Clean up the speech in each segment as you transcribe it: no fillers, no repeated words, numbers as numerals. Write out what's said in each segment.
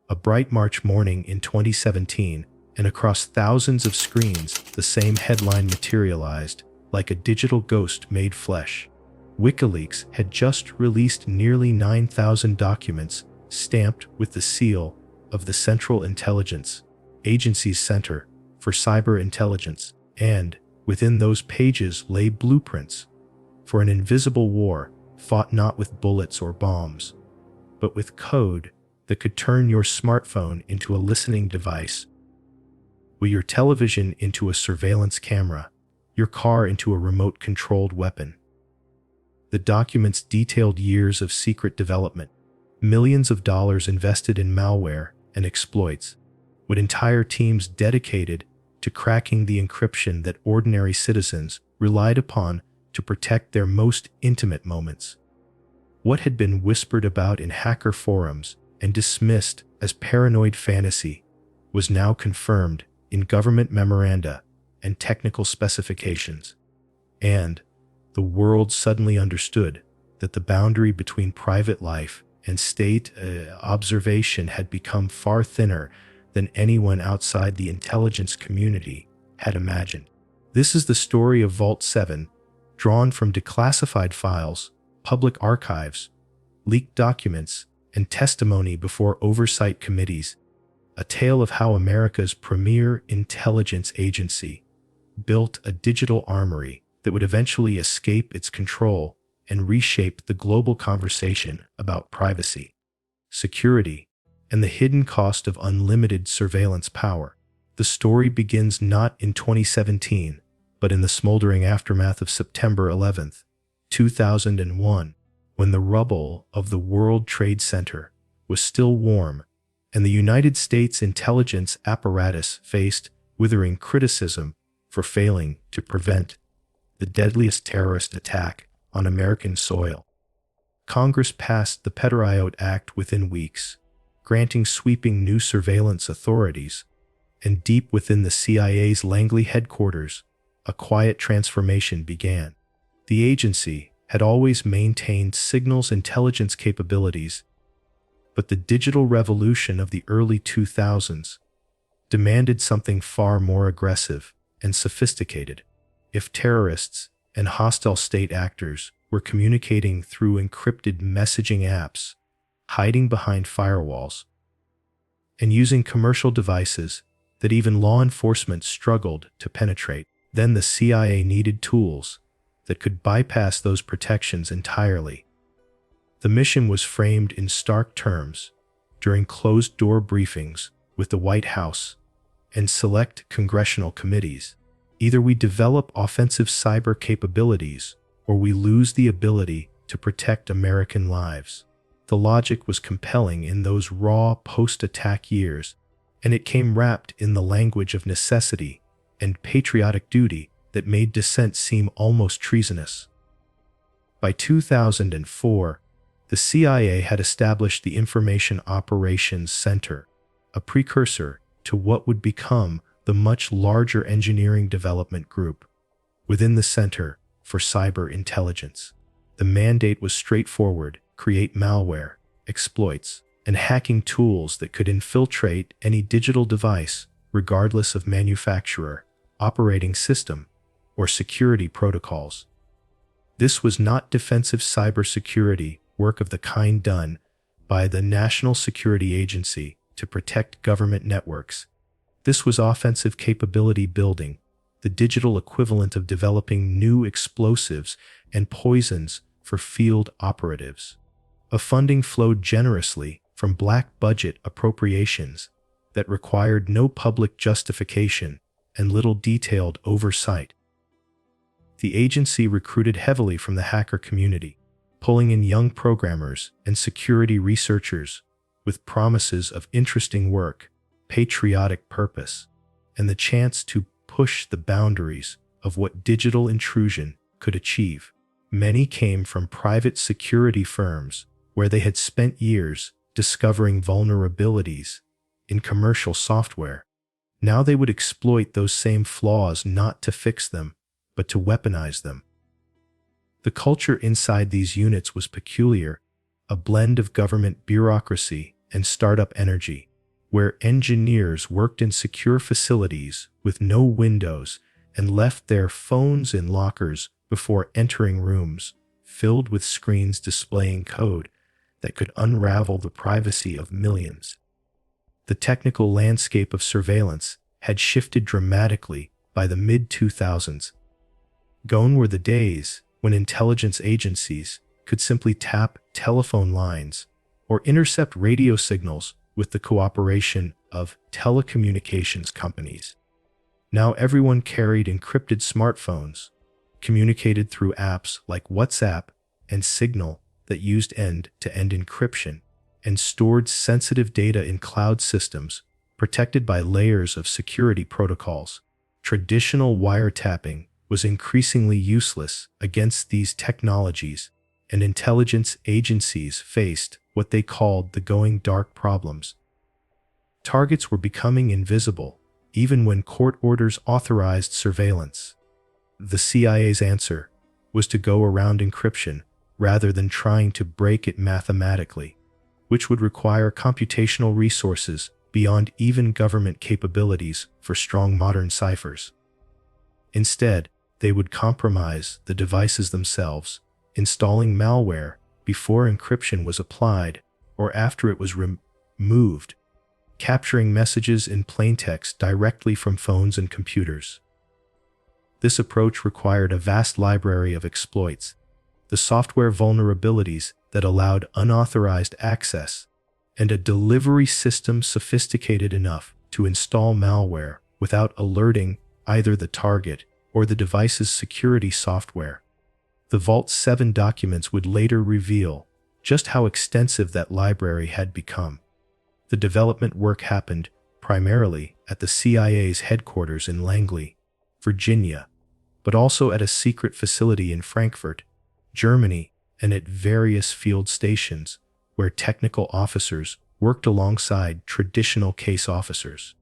A bright March morning in 2017, and across thousands of screens, the same headline materialized, like a digital ghost made flesh. WikiLeaks had just released nearly 9,000 documents stamped with the seal of the Central Intelligence Agency's Center for Cyber Intelligence, and within those pages lay blueprints for an invisible war fought not with bullets or bombs, but with code that could turn your smartphone into a listening device, or your television into a surveillance camera, your car into a remote-controlled weapon. The documents detailed years of secret development, millions of dollars invested in malware and exploits, with entire teams dedicated to cracking the encryption that ordinary citizens relied upon to protect their most intimate moments. What had been whispered about in hacker forums and dismissed as paranoid fantasy was now confirmed in government memoranda and technical specifications. And the world suddenly understood that the boundary between private life and state observation had become far thinner than anyone outside the intelligence community had imagined. This is the story of Vault 7, drawn from declassified files, public archives, leaked documents, and testimony before oversight committees, a tale of how America's premier intelligence agency built a digital armory that would eventually escape its control and reshape the global conversation about privacy, security, and the hidden cost of unlimited surveillance power. The story begins not in 2017, but in the smoldering aftermath of September 11th, 2001, when the rubble of the World Trade Center was still warm and the United States intelligence apparatus faced withering criticism for failing to prevent the deadliest terrorist attack on American soil. Congress passed the Patriot Act within weeks, granting sweeping new surveillance authorities, and deep within the CIA's Langley headquarters, a quiet transformation began. The agency had always maintained signals intelligence capabilities, but the digital revolution of the early 2000s demanded something far more aggressive and sophisticated. If terrorists and hostile state actors were communicating through encrypted messaging apps, hiding behind firewalls, and using commercial devices that even law enforcement struggled to penetrate, then the CIA needed tools that could bypass those protections entirely. The mission was framed in stark terms during closed-door briefings with the White House and select congressional committees. Either we develop offensive cyber capabilities or we lose the ability to protect American lives. The logic was compelling in those raw post-attack years, and it came wrapped in the language of necessity and patriotic duty that made dissent seem almost treasonous. By 2004, the CIA had established the Information Operations Center, a precursor to what would become the much larger engineering development group within the Center for Cyber Intelligence. The mandate was straightforward: create malware, exploits, and hacking tools that could infiltrate any digital device, regardless of manufacturer, operating system, or security protocols. This was not defensive cybersecurity work of the kind done by the National Security Agency to protect government networks. This was offensive capability building, the digital equivalent of developing new explosives and poisons for field operatives. A funding flowed generously from black budget appropriations that required no public justification and little detailed oversight. The agency recruited heavily from the hacker community, pulling in young programmers and security researchers with promises of interesting work, patriotic purpose, and the chance to push the boundaries of what digital intrusion could achieve. Many came from private security firms where they had spent years discovering vulnerabilities in commercial software. Now they would exploit those same flaws not to fix them, but to weaponize them. The culture inside these units was peculiar, a blend of government bureaucracy and startup energy. where engineers worked in secure facilities with no windows and left their phones in lockers before entering rooms filled with screens displaying code that could unravel the privacy of millions. The technical landscape of surveillance had shifted dramatically by the mid-2000s. Gone were the days when intelligence agencies could simply tap telephone lines or intercept radio signals with the cooperation of telecommunications companies. Now everyone carried encrypted smartphones, communicated through apps like WhatsApp and Signal that used end-to-end encryption, and stored sensitive data in cloud systems protected by layers of security protocols. Traditional wiretapping was increasingly useless against these technologies, and intelligence agencies faced what they called the going dark problems. Targets were becoming invisible, even when court orders authorized surveillance. The CIA's answer was to go around encryption rather than trying to break it mathematically, which would require computational resources beyond even government capabilities for strong modern ciphers. Instead, they would compromise the devices themselves, installing malware before encryption was applied or after it was removed, capturing messages in plaintext directly from phones and computers. This approach required a vast library of exploits, the software vulnerabilities that allowed unauthorized access, and a delivery system sophisticated enough to install malware without alerting either the target or the device's security software. The Vault 7 documents would later reveal just how extensive that library had become. The development work happened primarily at the CIA's headquarters in Langley, Virginia, but also at a secret facility in Frankfurt, Germany, and at various field stations where technical officers worked alongside traditional case officers.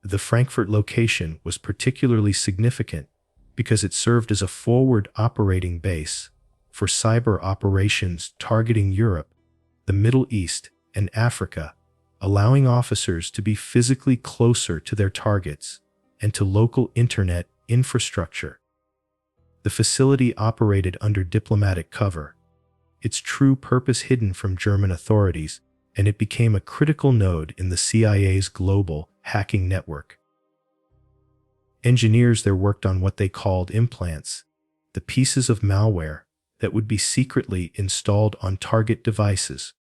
The Frankfurt location was particularly significant because it served as a forward operating base for cyber operations targeting Europe, the Middle East, and Africa, allowing officers to be physically closer to their targets and to local internet infrastructure. The facility operated under diplomatic cover, its true purpose hidden from German authorities, and it became a critical node in the CIA's global hacking network. Engineers there worked on what they called implants, the pieces of malware that would be secretly installed on target devices,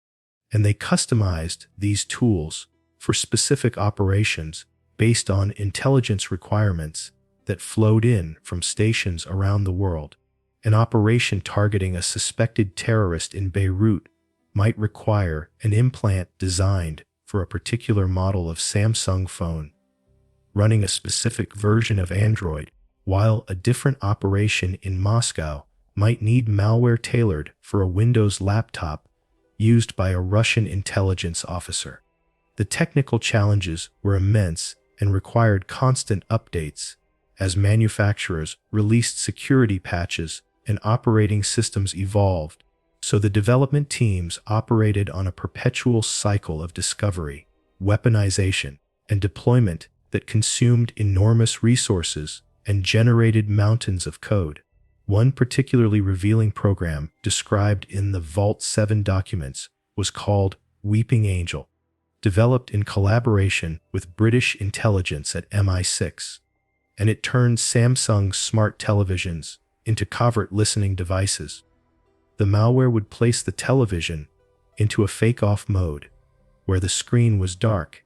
and they customized these tools for specific operations based on intelligence requirements that flowed in from stations around the world. An operation targeting a suspected terrorist in Beirut might require an implant designed for a particular model of Samsung phone, running a specific version of Android, while a different operation in Moscow might need malware tailored for a Windows laptop used by a Russian intelligence officer. The technical challenges were immense and required constant updates as manufacturers released security patches and operating systems evolved, so the development teams operated on a perpetual cycle of discovery, weaponization, and deployment that consumed enormous resources and generated mountains of code. One particularly revealing program described in the Vault 7 documents was called Weeping Angel, developed in collaboration with British intelligence at MI6, and it turned Samsung's smart televisions into covert listening devices. The malware would place the television into a fake-off mode, where the screen was dark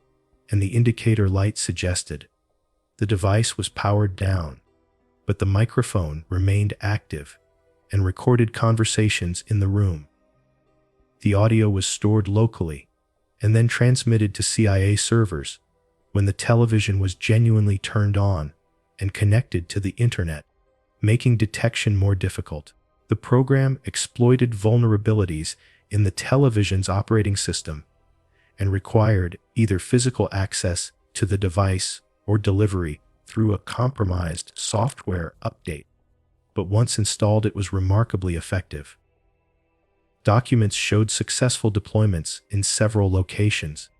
and the indicator light suggested the device was powered down, but the microphone remained active and recorded conversations in the room. The audio was stored locally and then transmitted to CIA servers when the television was genuinely turned on and connected to the internet, making detection more difficult. The program exploited vulnerabilities in the television's operating system and required either physical access to the device or delivery through a compromised software update. But once installed, it was remarkably effective. Documents showed successful deployments in several locations,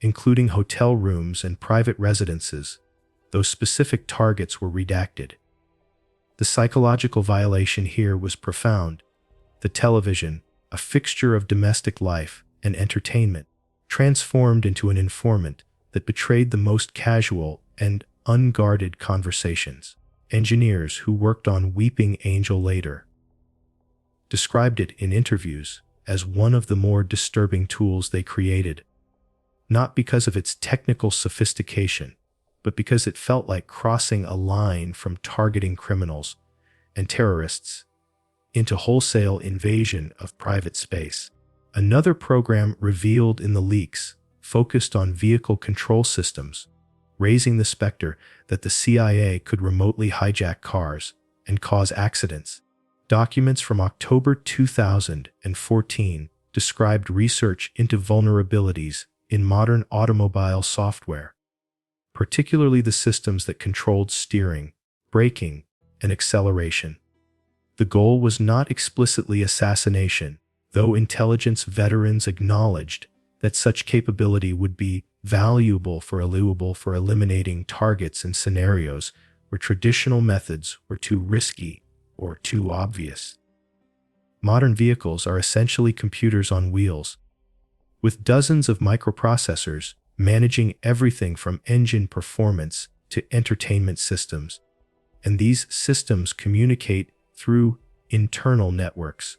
including hotel rooms and private residences, though specific targets were redacted. The psychological violation here was profound. The television, a fixture of domestic life and entertainment, transformed into an informant that betrayed the most casual and unguarded conversations. Engineers who worked on Weeping Angel later described it in interviews as one of the more disturbing tools they created, not because of its technical sophistication, but because it felt like crossing a line from targeting criminals and terrorists into wholesale invasion of private space. Another program revealed in the leaks focused on vehicle control systems, raising the specter that the CIA could remotely hijack cars and cause accidents. Documents from October 2014 described research into vulnerabilities in modern automobile software, particularly the systems that controlled steering, braking, and acceleration. The goal was not explicitly assassination, though intelligence veterans acknowledged that such capability would be valuable for eliminating targets in scenarios where traditional methods were too risky or too obvious. Modern vehicles are essentially computers on wheels, with dozens of microprocessors managing everything from engine performance to entertainment systems, and these systems communicate through internal networks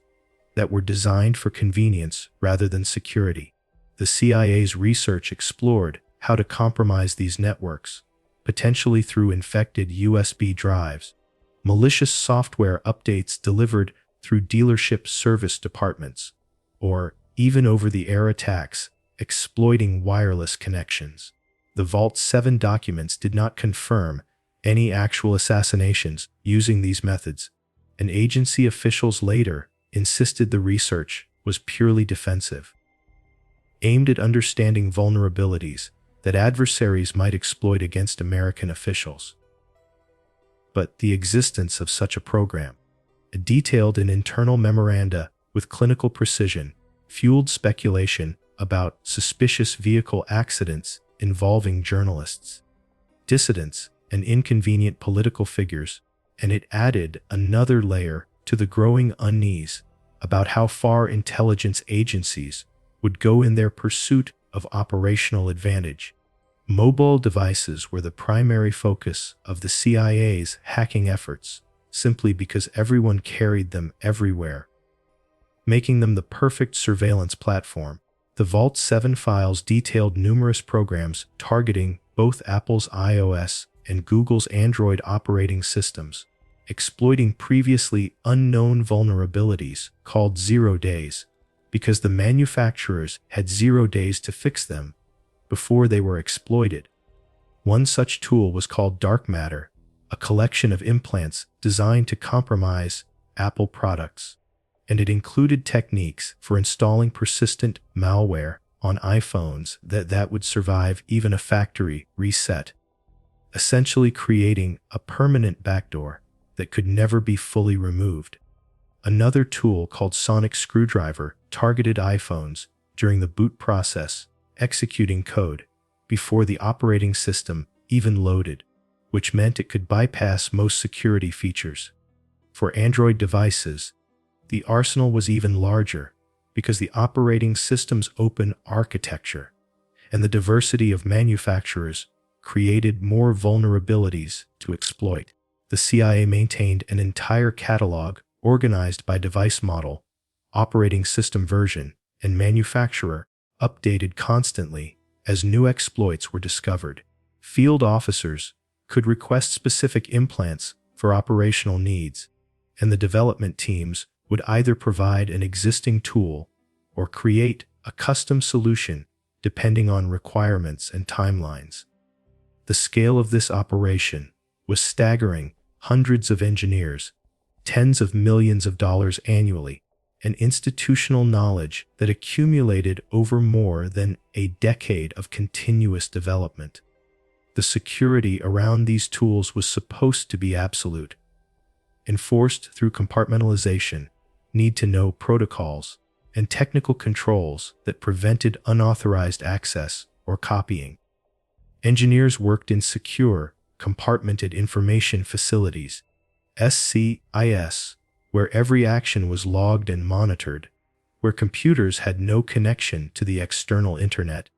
that were designed for convenience rather than security. The CIA's research explored how to compromise these networks, potentially through infected USB drives, malicious software updates delivered through dealership service departments, or even over-the-air attacks exploiting wireless connections. The Vault 7 documents did not confirm any actual assassinations using these methods, and agency officials later insisted the research was purely defensive, aimed at understanding vulnerabilities that adversaries might exploit against American officials. But the existence of such a program, detailed in internal memoranda with clinical precision, fueled speculation about suspicious vehicle accidents involving journalists, dissidents, and inconvenient political figures, and it added another layer to the growing unease about how far intelligence agencies would go in their pursuit of operational advantage. Mobile devices were the primary focus of the CIA's hacking efforts, simply because everyone carried them everywhere, making them the perfect surveillance platform. The Vault 7 files detailed numerous programs targeting both Apple's iOS and Google's Android operating systems, exploiting previously unknown vulnerabilities called 0 days, because the manufacturers had 0 days to fix them before they were exploited. One such tool was called Dark Matter, a collection of implants designed to compromise Apple products, and it included techniques for installing persistent malware on iPhones that would survive even a factory reset, essentially creating a permanent backdoor that could never be fully removed. Another tool called Sonic Screwdriver targeted iPhones during the boot process, executing code before the operating system even loaded, which meant it could bypass most security features. For Android devices, the arsenal was even larger because the operating system's open architecture and the diversity of manufacturers created more vulnerabilities to exploit. The CIA maintained an entire catalog organized by device model, operating system version, and manufacturer, updated constantly as new exploits were discovered. Field officers could request specific implants for operational needs, and the development teams would either provide an existing tool or create a custom solution depending on requirements and timelines. The scale of this operation was staggering: hundreds of engineers, tens of millions of dollars annually, and institutional knowledge that accumulated over more than a decade of continuous development. The security around these tools was supposed to be absolute, enforced through compartmentalization, need-to-know protocols, and technical controls that prevented unauthorized access or copying. Engineers worked in secure, compartmented information facilities, SCIS, where every action was logged and monitored, where computers had no connection to the external internet,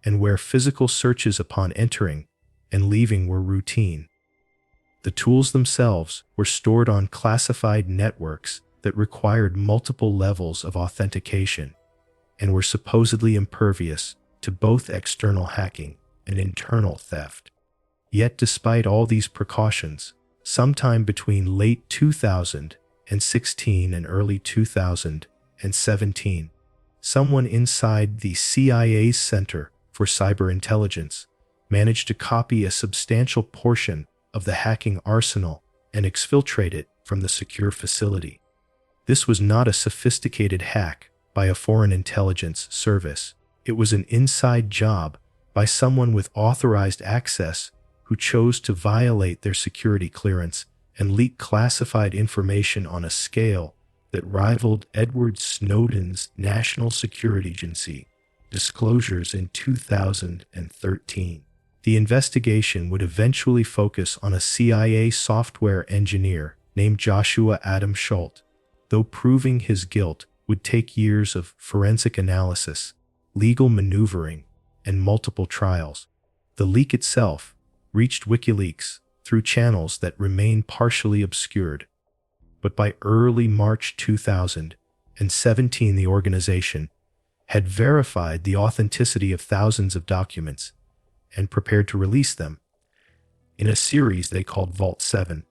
and where physical searches upon entering and leaving were routine. The tools themselves were stored on classified networks that required multiple levels of authentication and were supposedly impervious to both external hacking and internal theft. Yet despite all these precautions, sometime between late 2016 and early 2017, someone inside the CIA's Center for Cyber Intelligence managed to copy a substantial portion of the hacking arsenal and exfiltrate it from the secure facility. This was not a sophisticated hack by a foreign intelligence service. It was an inside job by someone with authorized access who chose to violate their security clearance and leak classified information on a scale that rivaled Edward Snowden's National Security Agency disclosures in 2013. The investigation would eventually focus on a CIA software engineer named Joshua Adam Schultz, though proving his guilt would take years of forensic analysis, legal maneuvering, and multiple trials. The leak itself reached WikiLeaks through channels that remain partially obscured. But by early March 2017, the organization had verified the authenticity of thousands of documents and prepared to release them in a series they called Vault 7.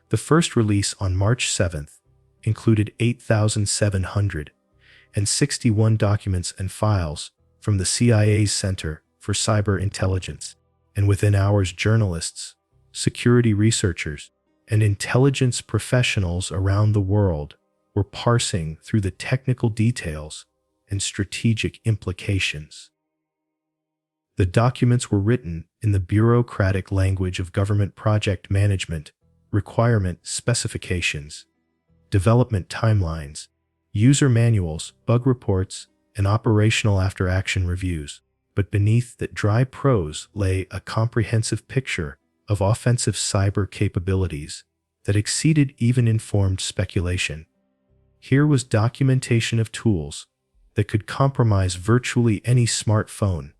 The first release on March 7th included 8,761 documents and files from the CIA's Center for Cyber Intelligence, and within hours journalists, security researchers, and intelligence professionals around the world were parsing through the technical details and strategic implications. The documents were written in the bureaucratic language of government project management, requirement specifications, development timelines, user manuals, bug reports, and operational after-action reviews. But beneath that dry prose lay a comprehensive picture of offensive cyber capabilities that exceeded even informed speculation. Here was documentation of tools that could compromise virtually any smartphone,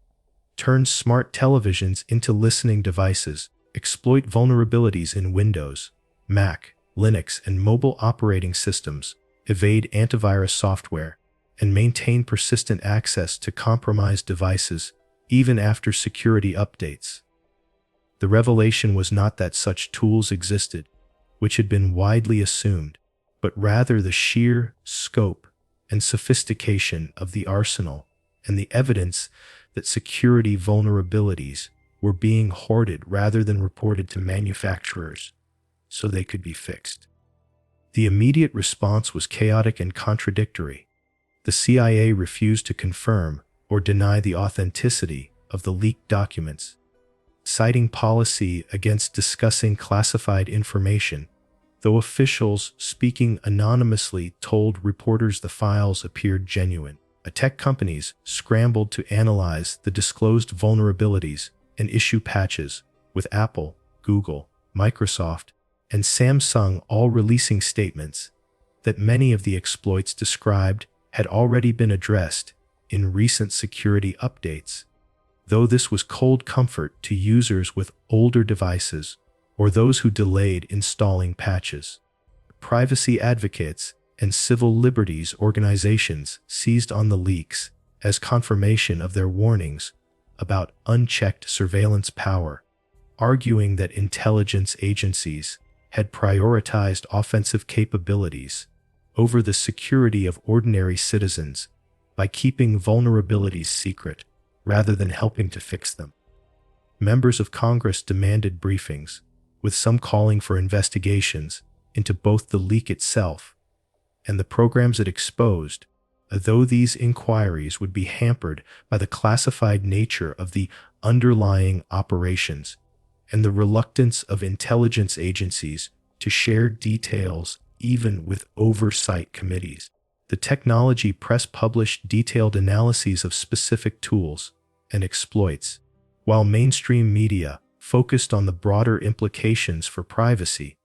turn smart televisions into listening devices, exploit vulnerabilities in Windows, Mac, Linux, and mobile operating systems, evade antivirus software, and maintain persistent access to compromised devices even after security updates. The revelation was not that such tools existed, which had been widely assumed, but rather the sheer scope and sophistication of the arsenal and the evidence that security vulnerabilities were being hoarded rather than reported to manufacturers so they could be fixed. The immediate response was chaotic and contradictory. The CIA refused to confirm or deny the authenticity of the leaked documents, citing policy against discussing classified information, though officials speaking anonymously told reporters the files appeared genuine. Tech companies scrambled to analyze the disclosed vulnerabilities and issue patches, with Apple, Google, Microsoft, and Samsung all releasing statements that many of the exploits described had already been addressed in recent security updates, though this was cold comfort to users with older devices or those who delayed installing patches. Privacy advocates and civil liberties organizations seized on the leaks as confirmation of their warnings about unchecked surveillance power, arguing that intelligence agencies had prioritized offensive capabilities over the security of ordinary citizens by keeping vulnerabilities secret rather than helping to fix them. Members of Congress demanded briefings, with some calling for investigations into both the leak itself and the programs it exposed, though these inquiries would be hampered by the classified nature of the underlying operations and the reluctance of intelligence agencies to share details even with oversight committees. The technology press published detailed analyses of specific tools and exploits, while mainstream media focused on the broader implications for privacy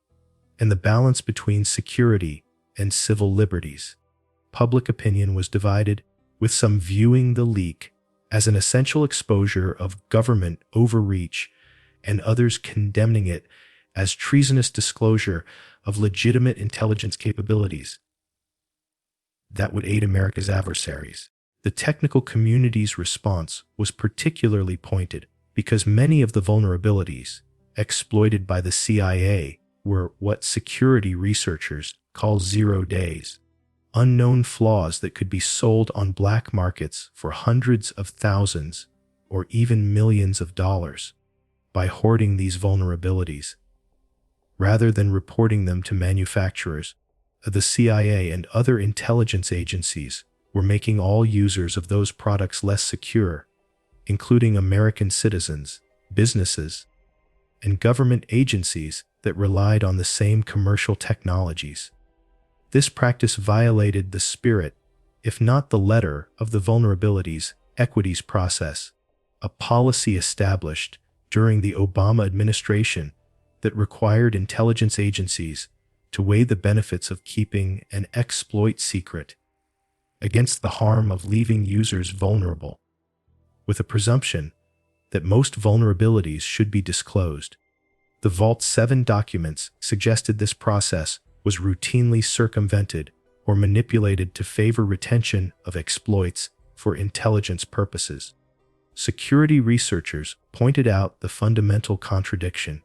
and the balance between security and civil liberties. Public opinion was divided, with some viewing the leak as an essential exposure of government overreach and others condemning it as treasonous disclosure of legitimate intelligence capabilities that would aid America's adversaries. The technical community's response was particularly pointed because many of the vulnerabilities exploited by the CIA were what security researchers call 0 days, unknown flaws that could be sold on black markets for hundreds of thousands or even millions of dollars. By hoarding these vulnerabilities, rather than reporting them to manufacturers, the CIA and other intelligence agencies were making all users of those products less secure, including American citizens, businesses, and government agencies that relied on the same commercial technologies. This practice violated the spirit, if not the letter, of the vulnerabilities equities process, a policy established during the Obama administration that required intelligence agencies to weigh the benefits of keeping an exploit secret against the harm of leaving users vulnerable, with a presumption that most vulnerabilities should be disclosed. The Vault 7 documents suggested this process was routinely circumvented or manipulated to favor retention of exploits for intelligence purposes. Security researchers pointed out the fundamental contradiction.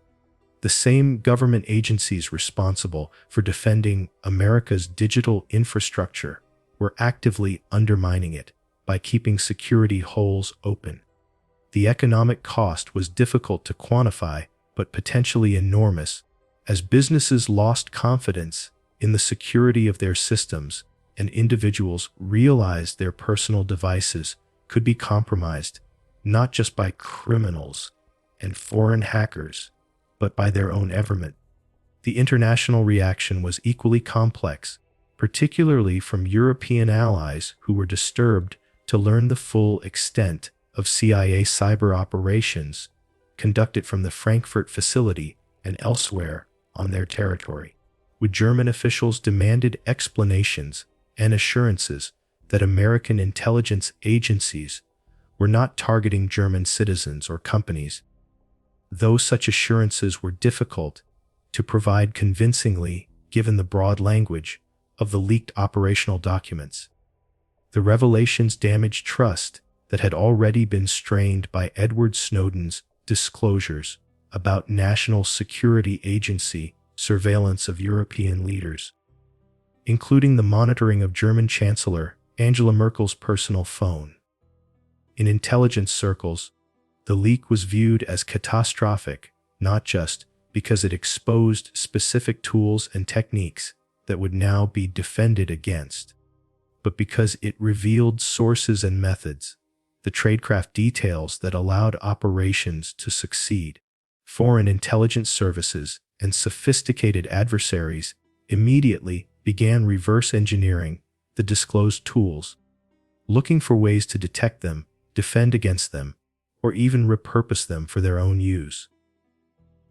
The same government agencies responsible for defending America's digital infrastructure were actively undermining it by keeping security holes open. The economic cost was difficult to quantify, but potentially enormous, as businesses lost confidence in the security of their systems and individuals realized their personal devices could be compromised not just by criminals and foreign hackers, but by their own government. The international reaction was equally complex, particularly from European allies who were disturbed to learn the full extent of CIA cyber operations conducted from the Frankfurt facility and elsewhere on their territory, with German officials demanded explanations and assurances that American intelligence agencies were not targeting German citizens or companies, though such assurances were difficult to provide convincingly given the broad language of the leaked operational documents. The revelations damaged trust that had already been strained by Edward Snowden's disclosures about National Security Agency surveillance of European leaders, including the monitoring of German Chancellor Angela Merkel's personal phone. In intelligence circles, the leak was viewed as catastrophic, not just because it exposed specific tools and techniques that would now be defended against, but because it revealed sources and methods, the tradecraft details that allowed operations to succeed. Foreign intelligence services and sophisticated adversaries immediately began reverse engineering the disclosed tools, looking for ways to detect them, defend against them, or even repurpose them for their own use.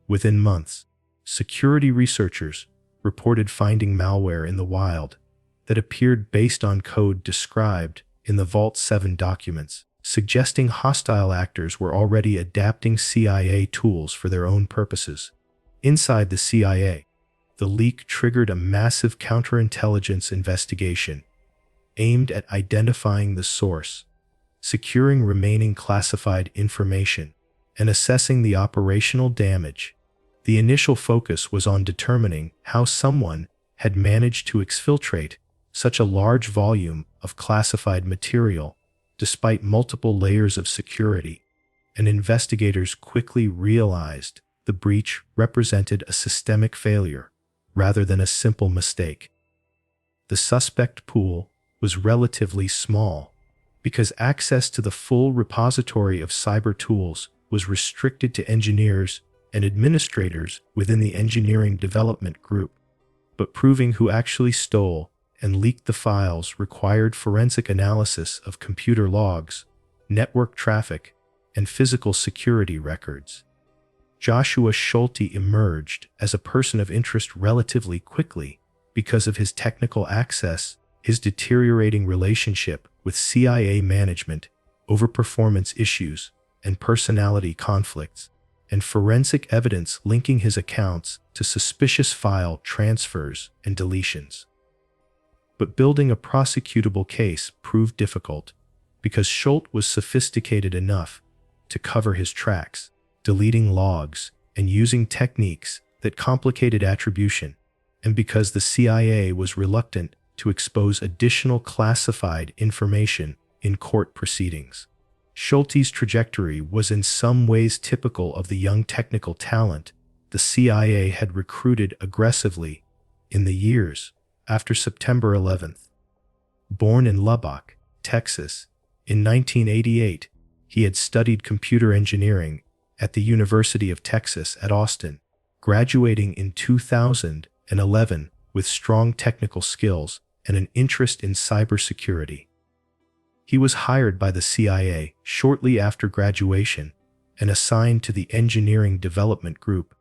Within months, security researchers reported finding malware in the wild that appeared based on code described in the Vault 7 documents, suggesting hostile actors were already adapting CIA tools for their own purposes. Inside the CIA, the leak triggered a massive counterintelligence investigation aimed at identifying the source, securing remaining classified information, and assessing the operational damage. The initial focus was on determining how someone had managed to exfiltrate such a large volume of classified material despite multiple layers of security, and investigators quickly realized the breach represented a systemic failure rather than a simple mistake. The suspect pool was relatively small because access to the full repository of cyber tools was restricted to engineers and administrators within the engineering development group, but proving who actually stole and leaked the files required forensic analysis of computer logs, network traffic, and physical security records. Joshua Schulte emerged as a person of interest relatively quickly because of his technical access, his deteriorating relationship with CIA management over performance issues and personality conflicts, and forensic evidence linking his accounts to suspicious file transfers and deletions. But building a prosecutable case proved difficult because Schulte was sophisticated enough to cover his tracks, deleting logs and using techniques that complicated attribution, and because the CIA was reluctant to expose additional classified information in court proceedings. Schulte's trajectory was in some ways typical of the young technical talent the CIA had recruited aggressively in the years after September 11th. Born in Lubbock, Texas, in 1988, he had studied computer engineering at the University of Texas at Austin, graduating in 2011 with strong technical skills and an interest in cybersecurity. He was hired by the CIA shortly after graduation and assigned to the Engineering Development Group,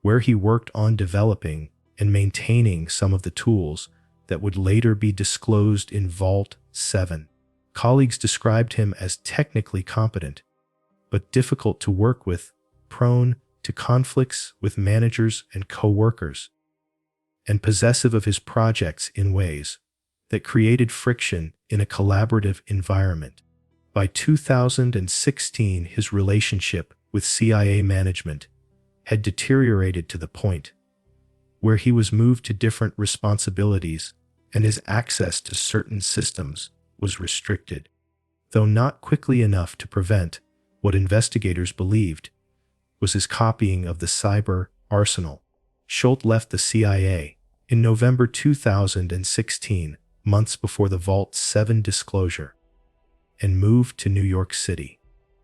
where he worked on developing and maintaining some of the tools that would later be disclosed in Vault 7. Colleagues described him as technically competent, but difficult to work with, prone to conflicts with managers and co-workers, and possessive of his projects in ways that created friction in a collaborative environment. By 2016, his relationship with CIA management had deteriorated to the point where he was moved to different responsibilities and his access to certain systems was restricted, though not quickly enough to prevent what investigators believed was his copying of the cyber arsenal. Schulte left the CIA in November 2016, months before the Vault 7 disclosure, and moved to New York City,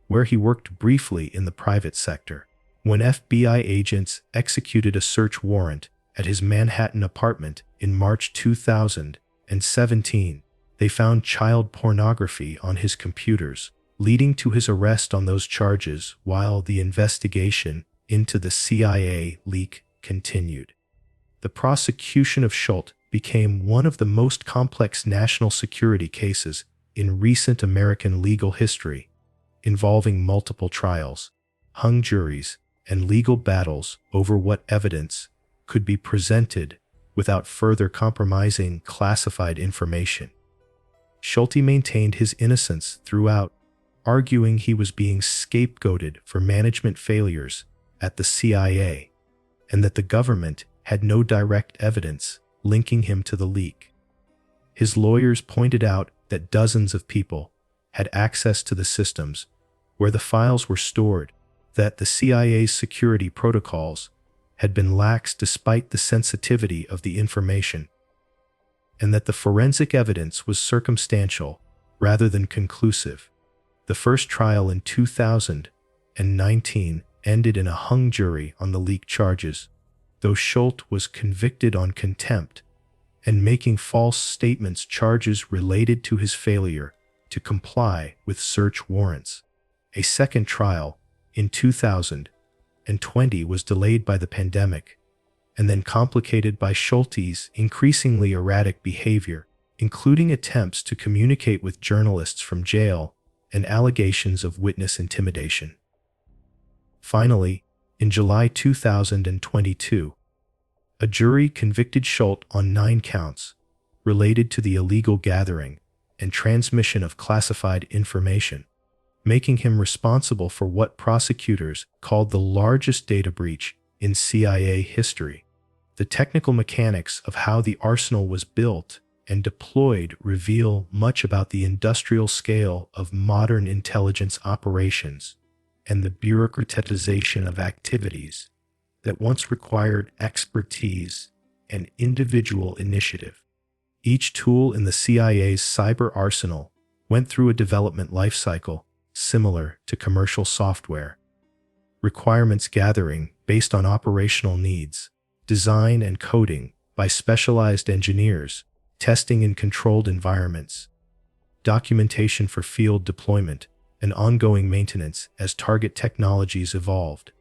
where he worked briefly in the private sector. When FBI agents executed a search warrant at his Manhattan apartment in March 2017, they found child pornography on his computers, leading to his arrest on those charges while the investigation into the CIA leak continued. The prosecution of Schulte became one of the most complex national security cases in recent American legal history, involving multiple trials, hung juries, and legal battles over what evidence could be presented without further compromising classified information. Schulte maintained his innocence throughout, arguing he was being scapegoated for management failures at the CIA, and that the government had no direct evidence linking him to the leak. His lawyers pointed out that dozens of people had access to the systems where the files were stored, that the CIA's security protocols had been lax despite the sensitivity of the information, and that the forensic evidence was circumstantial rather than conclusive. The first trial in 2019 ended in a hung jury on the leak charges, though Schulte was convicted on contempt and making false statements charges related to his failure to comply with search warrants. A second trial in 2020 was delayed by the pandemic and then complicated by Schulte's increasingly erratic behavior, including attempts to communicate with journalists from jail and allegations of witness intimidation. Finally, in July 2022, a jury convicted Schulte on 9 counts related to the illegal gathering and transmission of classified information, making him responsible for what prosecutors called the largest data breach in CIA history. The technical mechanics of how the arsenal was built and deployed reveal much about the industrial scale of modern intelligence operations and the bureaucratization of activities that once required expertise and individual initiative. Each tool in the CIA's cyber arsenal went through a development lifecycle similar to commercial software. Requirements gathering based on operational needs, design and coding by specialized engineers, testing in controlled environments, documentation for field deployment, and ongoing maintenance as target technologies evolved.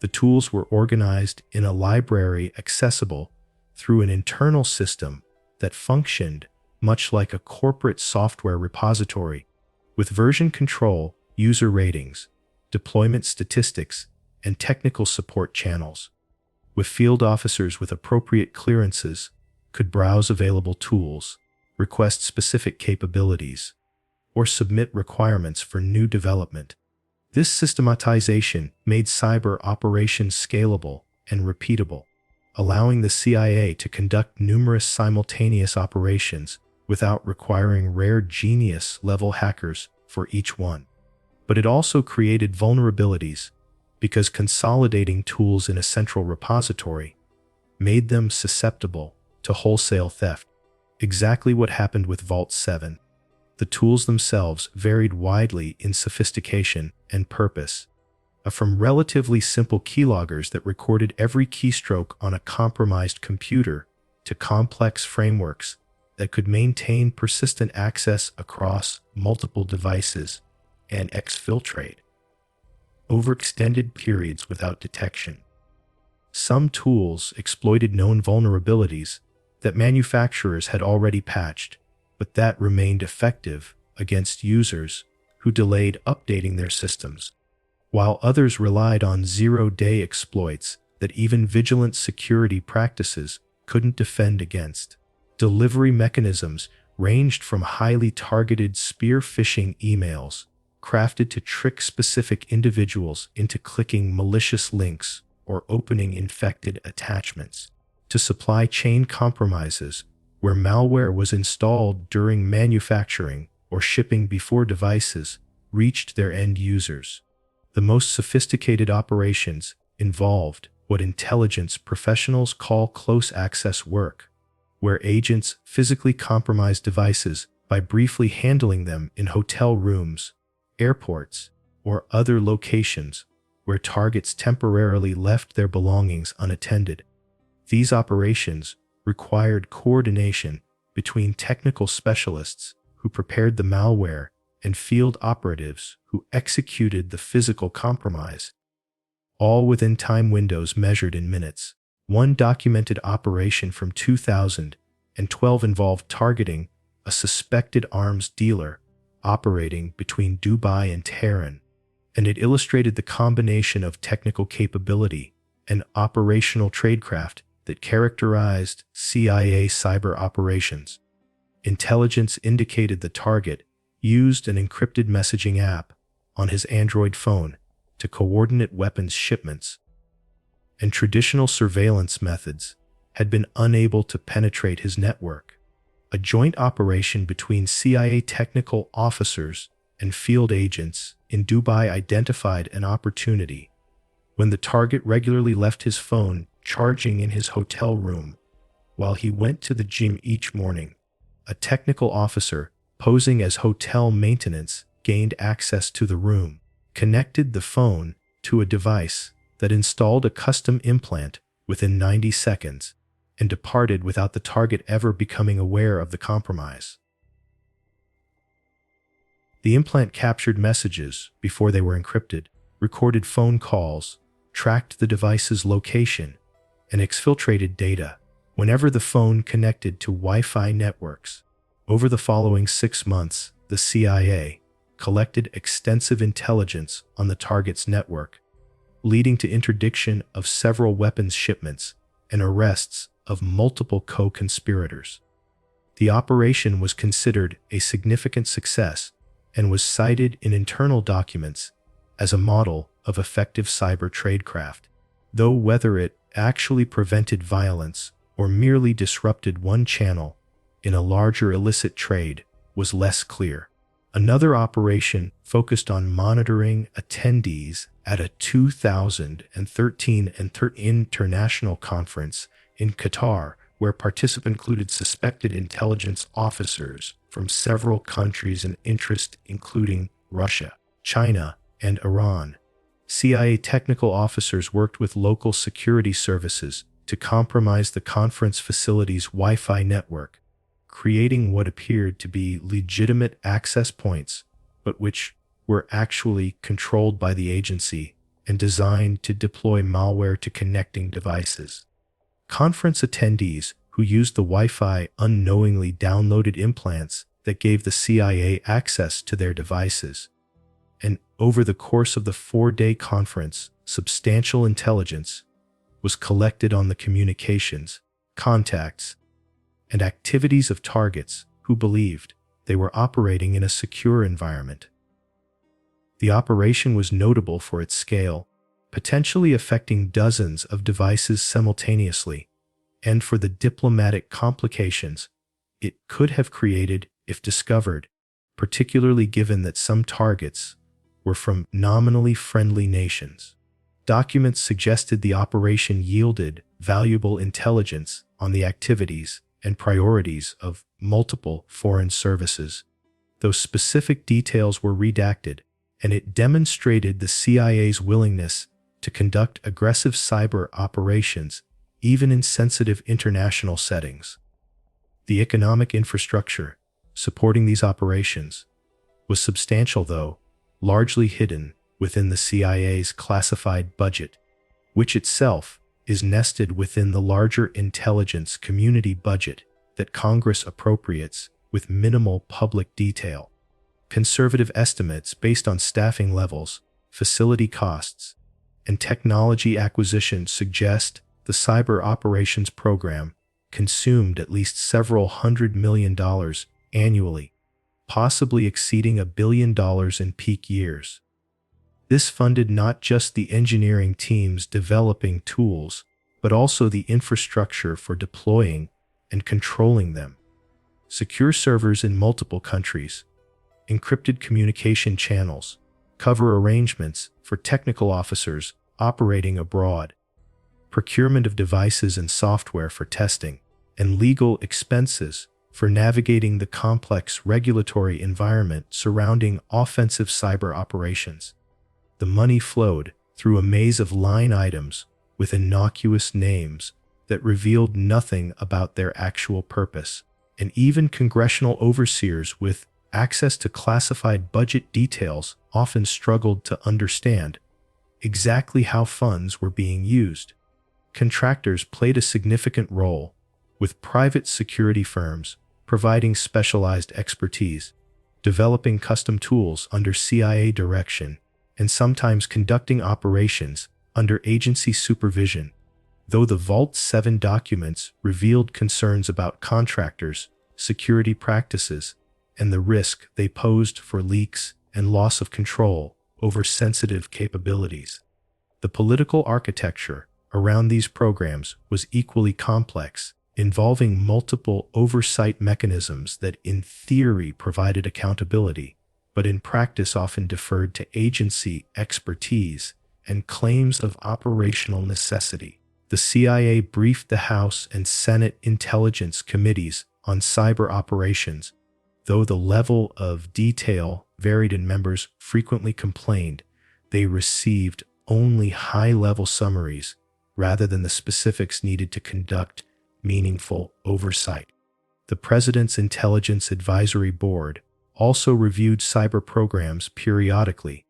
The tools were organized in a library accessible through an internal system that functioned much like a corporate software repository, with version control, user ratings, deployment statistics, and technical support channels. With field officers with appropriate clearances could browse available tools, request specific capabilities, or submit requirements for new development. This systematization made cyber operations scalable and repeatable, allowing the CIA to conduct numerous simultaneous operations without requiring rare genius-level hackers for each one. But it also created vulnerabilities because consolidating tools in a central repository made them susceptible to wholesale theft. Exactly what happened with Vault 7. The tools themselves varied widely in sophistication and purpose, from relatively simple keyloggers that recorded every keystroke on a compromised computer to complex frameworks that could maintain persistent access across multiple devices and exfiltrate over extended periods without detection. Some tools exploited known vulnerabilities that manufacturers had already patched, but that remained effective against users who delayed updating their systems, while others relied on zero-day exploits that even vigilant security practices couldn't defend against. Delivery mechanisms ranged from highly targeted spear phishing emails, crafted to trick specific individuals into clicking malicious links or opening infected attachments, to supply chain compromises where malware was installed during manufacturing or shipping before devices reached their end users. The most sophisticated operations involved what intelligence professionals call close access work, where agents physically compromise devices by briefly handling them in hotel rooms, airports, or other locations where targets temporarily left their belongings unattended. These operations required coordination between technical specialists who prepared the malware and field operatives who executed the physical compromise, all within time windows measured in minutes. One documented operation from 2012 involved targeting a suspected arms dealer operating between Dubai and Tehran, and it illustrated the combination of technical capability and operational tradecraft that characterized CIA cyber operations. Intelligence indicated the target used an encrypted messaging app on his Android phone to coordinate weapons shipments, and traditional surveillance methods had been unable to penetrate his network. A joint operation between CIA technical officers and field agents in Dubai identified an opportunity when the target regularly left his phone charging in his hotel room while he went to the gym each morning. A technical officer posing as hotel maintenance gained access to the room, connected the phone to a device that installed a custom implant within 90 seconds, and departed without the target ever becoming aware of the compromise. The implant captured messages before they were encrypted, recorded phone calls, tracked the device's location, and exfiltrated data whenever the phone connected to Wi-Fi networks. Over the following 6 months, the CIA collected extensive intelligence on the target's network, leading to interdiction of several weapons shipments and arrests of multiple co-conspirators. The operation was considered a significant success and was cited in internal documents as a model of effective cyber tradecraft, though whether it actually prevented violence or merely disrupted one channel in a larger illicit trade was less clear. Another operation focused on monitoring attendees at a 2013 international conference in Qatar, where participants included suspected intelligence officers from several countries and interest including Russia, China, and Iran. CIA technical officers worked with local security services to compromise the conference facility's Wi-Fi network, creating what appeared to be legitimate access points, but which were actually controlled by the agency and designed to deploy malware to connecting devices. Conference attendees who used the Wi-Fi unknowingly downloaded implants that gave the CIA access to their devices. And over the course of the 4-day conference, substantial intelligence was collected on the communications, contacts, and activities of targets who believed they were operating in a secure environment. The operation was notable for its scale, potentially affecting dozens of devices simultaneously, and for the diplomatic complications it could have created if discovered, particularly given that some targets were from nominally friendly nations. Documents suggested the operation yielded valuable intelligence on the activities and priorities of multiple foreign services, though specific details were redacted, and it demonstrated the CIA's willingness to conduct aggressive cyber operations even in sensitive international settings. The economic infrastructure supporting these operations was substantial, though largely hidden within the CIA's classified budget, which itself is nested within the larger intelligence community budget that Congress appropriates with minimal public detail. Conservative estimates based on staffing levels, facility costs, and technology acquisition suggest the cyber operations program consumed at least several $100 million annually, possibly exceeding $1 billion in peak years. This funded not just the engineering teams developing tools, but also the infrastructure for deploying and controlling them. Secure servers in multiple countries, encrypted communication channels, cover arrangements for technical officers operating abroad, procurement of devices and software for testing, and legal expenses for navigating the complex regulatory environment surrounding offensive cyber operations. The money flowed through a maze of line items with innocuous names that revealed nothing about their actual purpose, and even congressional overseers with access to classified budget details often struggled to understand exactly how funds were being used. Contractors played a significant role, with private security firms providing specialized expertise, developing custom tools under CIA direction, and sometimes conducting operations under agency supervision. Though the Vault 7 documents revealed concerns about contractors, security practices, and the risk they posed for leaks and loss of control over sensitive capabilities, the political architecture around these programs was equally complex, involving multiple oversight mechanisms that in theory provided accountability, but in practice often deferred to agency expertise and claims of operational necessity. The CIA briefed the House and Senate Intelligence Committees on cyber operations, though the level of detail varied and members frequently complained they received only high-level summaries rather than the specifics needed to conduct meaningful oversight. The President's Intelligence Advisory Board also reviewed cyber programs periodically,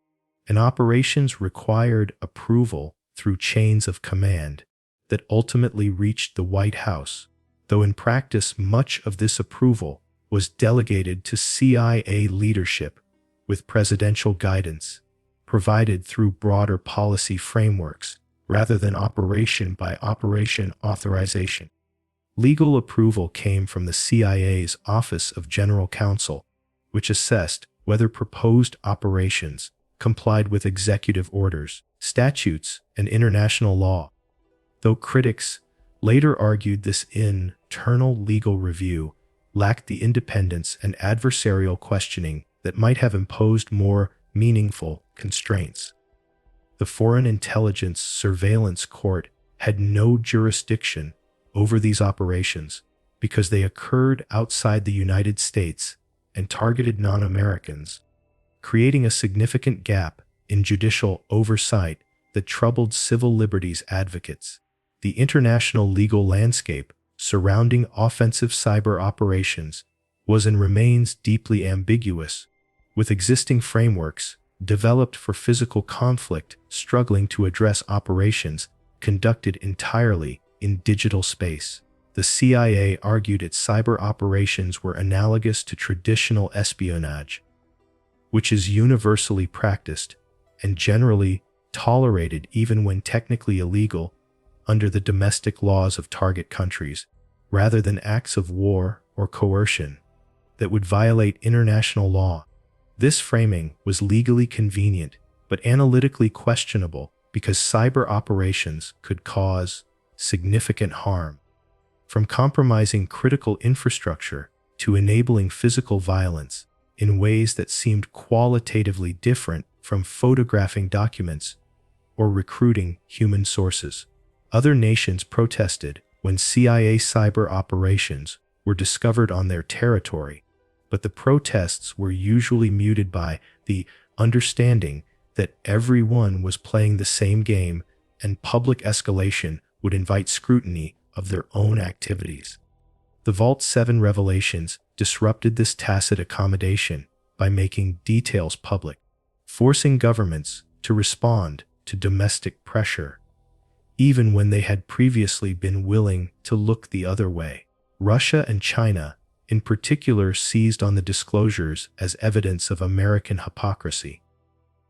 and operations required approval through chains of command that ultimately reached the White House, though in practice much of this approval was delegated to CIA leadership with presidential guidance provided through broader policy frameworks rather than operation-by-operation authorization. Legal approval came from the CIA's Office of General Counsel, which assessed whether proposed operations complied with executive orders, statutes, and international law. Though critics later argued this internal legal review lacked the independence and adversarial questioning that might have imposed more meaningful constraints. The Foreign Intelligence Surveillance Court had no jurisdiction over these operations because they occurred outside the United States and targeted non-Americans, creating a significant gap in judicial oversight that troubled civil liberties advocates. The international legal landscape surrounding offensive cyber operations was and remains deeply ambiguous, with existing frameworks developed for physical conflict, struggling to address operations conducted entirely in digital space. The CIA argued its cyber operations were analogous to traditional espionage, which is universally practiced and generally tolerated even when technically illegal under the domestic laws of target countries, rather than acts of war or coercion that would violate international law. This framing was legally convenient but analytically questionable because cyber operations could cause significant harm, from compromising critical infrastructure to enabling physical violence in ways that seemed qualitatively different from photographing documents or recruiting human sources. Other nations protested when CIA cyber operations were discovered on their territory, but the protests were usually muted by the understanding that everyone was playing the same game and public escalation would invite scrutiny of their own activities. The Vault 7 revelations disrupted this tacit accommodation by making details public, forcing governments to respond to domestic pressure, even when they had previously been willing to look the other way. Russia and China, in particular, seized on the disclosures as evidence of American hypocrisy,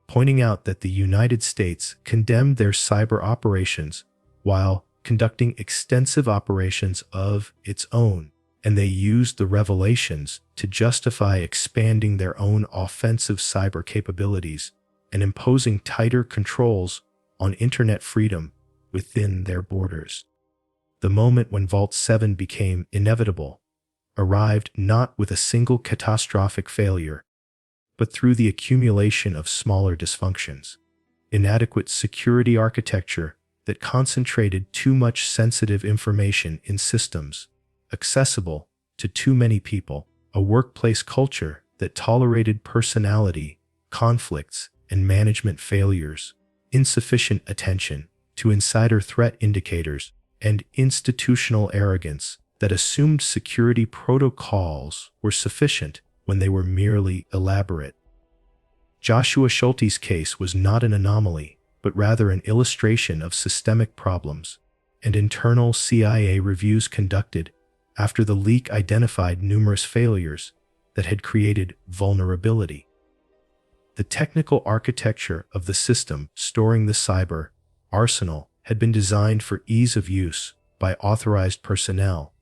pointing out that the United States condemned their cyber operations while conducting extensive operations of its own, and they used the revelations to justify expanding their own offensive cyber capabilities and imposing tighter controls on internet freedom within their borders. The moment when Vault 7 became inevitable arrived not with a single catastrophic failure, but through the accumulation of smaller dysfunctions. Inadequate security architecture that concentrated too much sensitive information in systems accessible to too many people, a workplace culture that tolerated personality conflicts and management failures, insufficient attention to insider threat indicators, and institutional arrogance that assumed security protocols were sufficient when they were merely elaborate. Joshua Schulte's case was not an anomaly, but rather an illustration of systemic problems, and internal CIA reviews conducted after the leak identified numerous failures that had created vulnerability. The technical architecture of the system storing the cyber arsenal had been designed for ease of use by authorized personnel,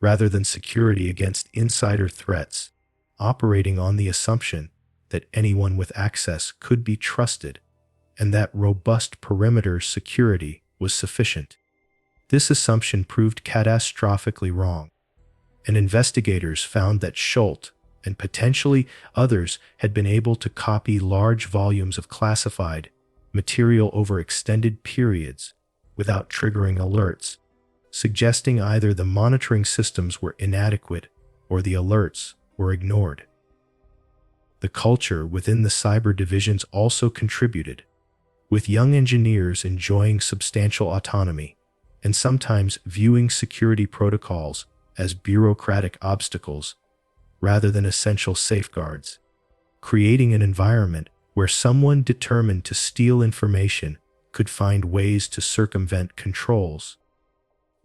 rather than security against insider threats, operating on the assumption that anyone with access could be trusted and that robust perimeter security was sufficient. This assumption proved catastrophically wrong, and investigators found that Schulte and potentially others had been able to copy large volumes of classified material over extended periods without triggering alerts, suggesting either the monitoring systems were inadequate or the alerts were ignored. The culture within the cyber divisions also contributed, with young engineers enjoying substantial autonomy and sometimes viewing security protocols as bureaucratic obstacles rather than essential safeguards, creating an environment where someone determined to steal information could find ways to circumvent controls.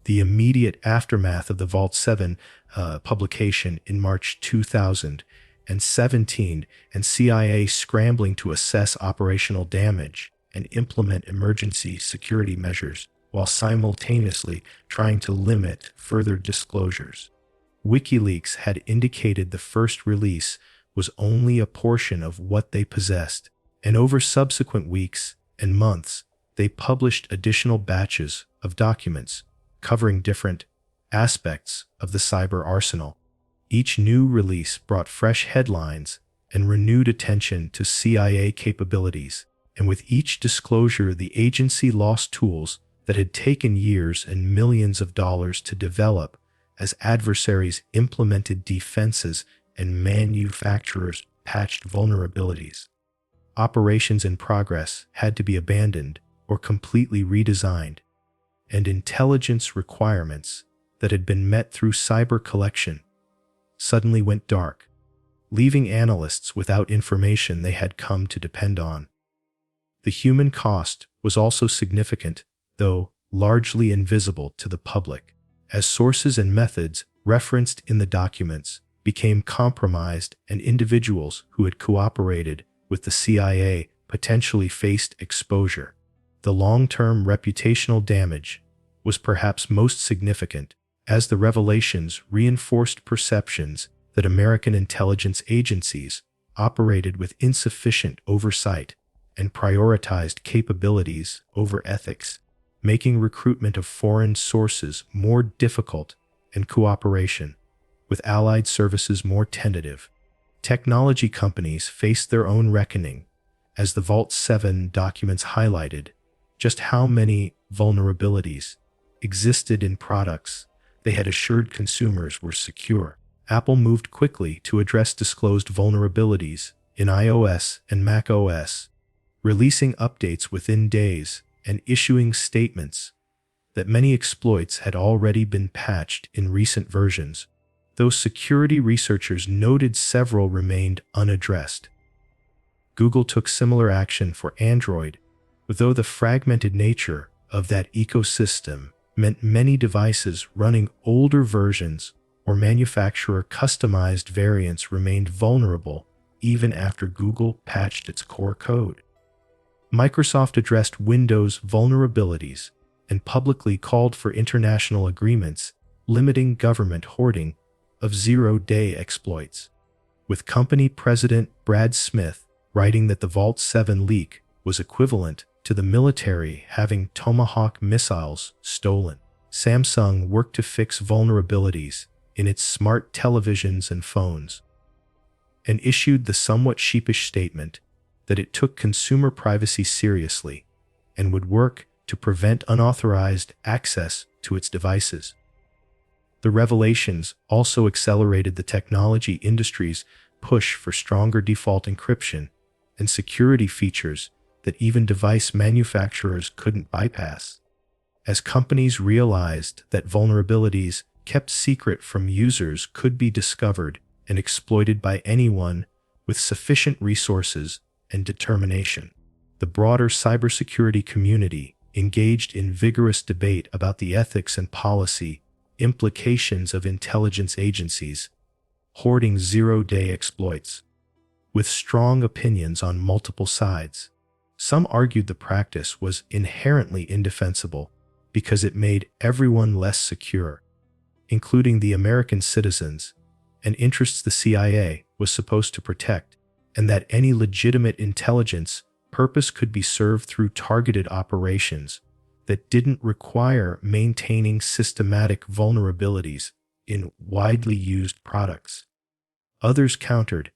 The immediate aftermath of the Vault 7 publication in March 2017 and CIA scrambling to assess operational damage and implement emergency security measures while simultaneously trying to limit further disclosures. WikiLeaks had indicated the first release was only a portion of what they possessed, and over subsequent weeks and months, they published additional batches of documents covering different aspects of the cyber arsenal. Each new release brought fresh headlines and renewed attention to CIA capabilities, and with each disclosure, the agency lost tools that had taken years and millions of dollars to develop as adversaries implemented defenses and manufacturers patched vulnerabilities. Operations in progress had to be abandoned or completely redesigned, and intelligence requirements that had been met through cyber collection suddenly went dark. leaving analysts without information they had come to depend on. The human cost was also significant, though largely invisible to the public, as sources and methods referenced in the documents became compromised and individuals who had cooperated with the CIA potentially faced exposure. The long-term reputational damage was perhaps most significant, as the revelations reinforced perceptions that American intelligence agencies operated with insufficient oversight and prioritized capabilities over ethics, making recruitment of foreign sources more difficult and cooperation with allied services more tentative. Technology companies faced their own reckoning, as the Vault 7 documents highlighted just how many vulnerabilities existed in products they had assured consumers were secure. Apple moved quickly to address disclosed vulnerabilities in iOS and macOS, releasing updates within days and issuing statements that many exploits had already been patched in recent versions, though security researchers noted several remained unaddressed. Google took similar action for Android, though the fragmented nature of that ecosystem meant many devices running older versions or manufacturer-customized variants remained vulnerable even after Google patched its core code. Microsoft addressed Windows vulnerabilities and publicly called for international agreements limiting government hoarding of zero-day exploits, with company president Brad Smith writing that the Vault 7 leak was equivalent to the military having Tomahawk missiles stolen. Samsung worked to fix vulnerabilities in its smart televisions and phones, and issued the somewhat sheepish statement that it took consumer privacy seriously and would work to prevent unauthorized access to its devices. The revelations also accelerated the technology industry's push for stronger default encryption and security features that even device manufacturers couldn't bypass. As companies realized that vulnerabilities kept secret from users could be discovered and exploited by anyone with sufficient resources and determination, the broader cybersecurity community engaged in vigorous debate about the ethics and policy implications of intelligence agencies hoarding zero-day exploits, with strong opinions on multiple sides. Some argued the practice was inherently indefensible because it made everyone less secure, including the American citizens and interests the CIA was supposed to protect, and that any legitimate intelligence purpose could be served through targeted operations that didn't require maintaining systematic vulnerabilities in widely used products. Others countered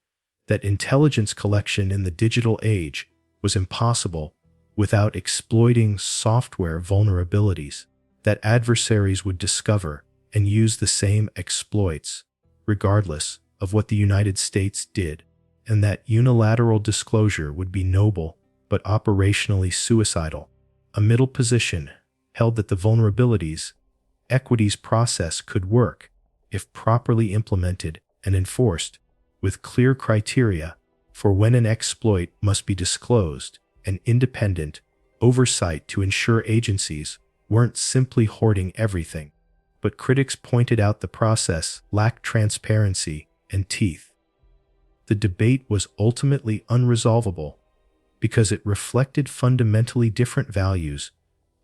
that intelligence collection in the digital age was impossible without exploiting software vulnerabilities that adversaries would discover and use the same exploits, regardless of what the United States did, and that unilateral disclosure would be noble but operationally suicidal. A middle position held that the vulnerabilities equities process could work if properly implemented and enforced, with clear criteria for when an exploit must be disclosed and independent oversight to ensure agencies weren't simply hoarding everything. But critics pointed out the process lacked transparency and teeth. The debate was ultimately unresolvable because it reflected fundamentally different values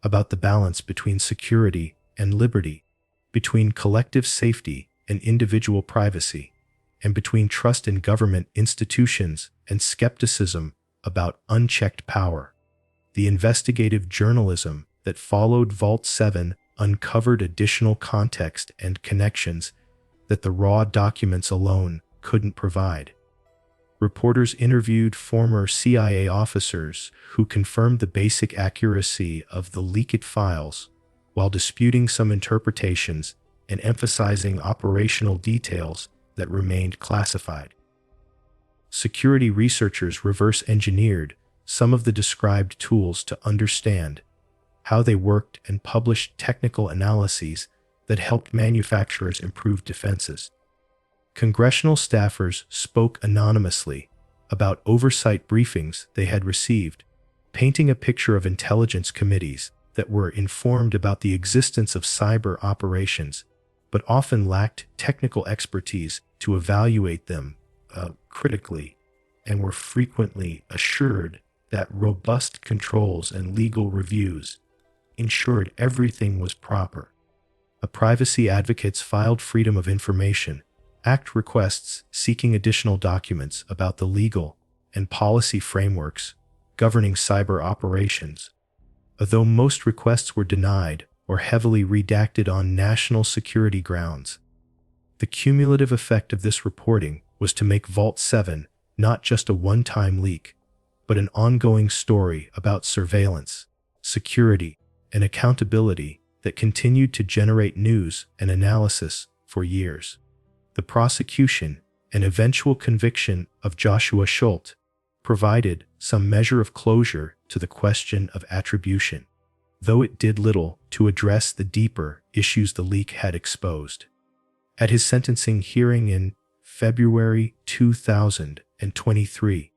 about the balance between security and liberty, between collective safety and individual privacy, and between trust in government institutions and skepticism about unchecked power. The investigative journalism that followed Vault 7 uncovered additional context and connections that the raw documents alone couldn't provide. Reporters interviewed former CIA officers who confirmed the basic accuracy of the leaked files, while disputing some interpretations and emphasizing operational details that remained classified. Security researchers reverse-engineered some of the described tools to understand how they worked and published technical analyses that helped manufacturers improve defenses. Congressional staffers spoke anonymously about oversight briefings they had received, painting a picture of intelligence committees that were informed about the existence of cyber operations, but often lacked technical expertise to evaluate them critically, and were frequently assured that robust controls and legal reviews ensured everything was proper. Privacy advocates filed Freedom of Information Act requests seeking additional documents about the legal and policy frameworks governing cyber operations. Although most requests were denied or heavily redacted on national security grounds, the cumulative effect of this reporting was to make Vault 7 not just a one-time leak, but an ongoing story about surveillance, security, and accountability that continued to generate news and analysis for years. The prosecution and eventual conviction of Joshua Schultz provided some measure of closure to the question of attribution, though it did little to address the deeper issues the leak had exposed. At his sentencing hearing in February 2023,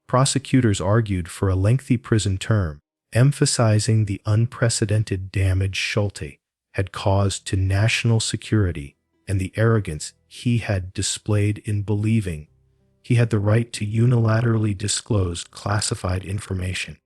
prosecutors argued for a lengthy prison term, emphasizing the unprecedented damage Schultz had caused to national security and the arrogance he had displayed in believing he had the right to unilaterally disclose classified information.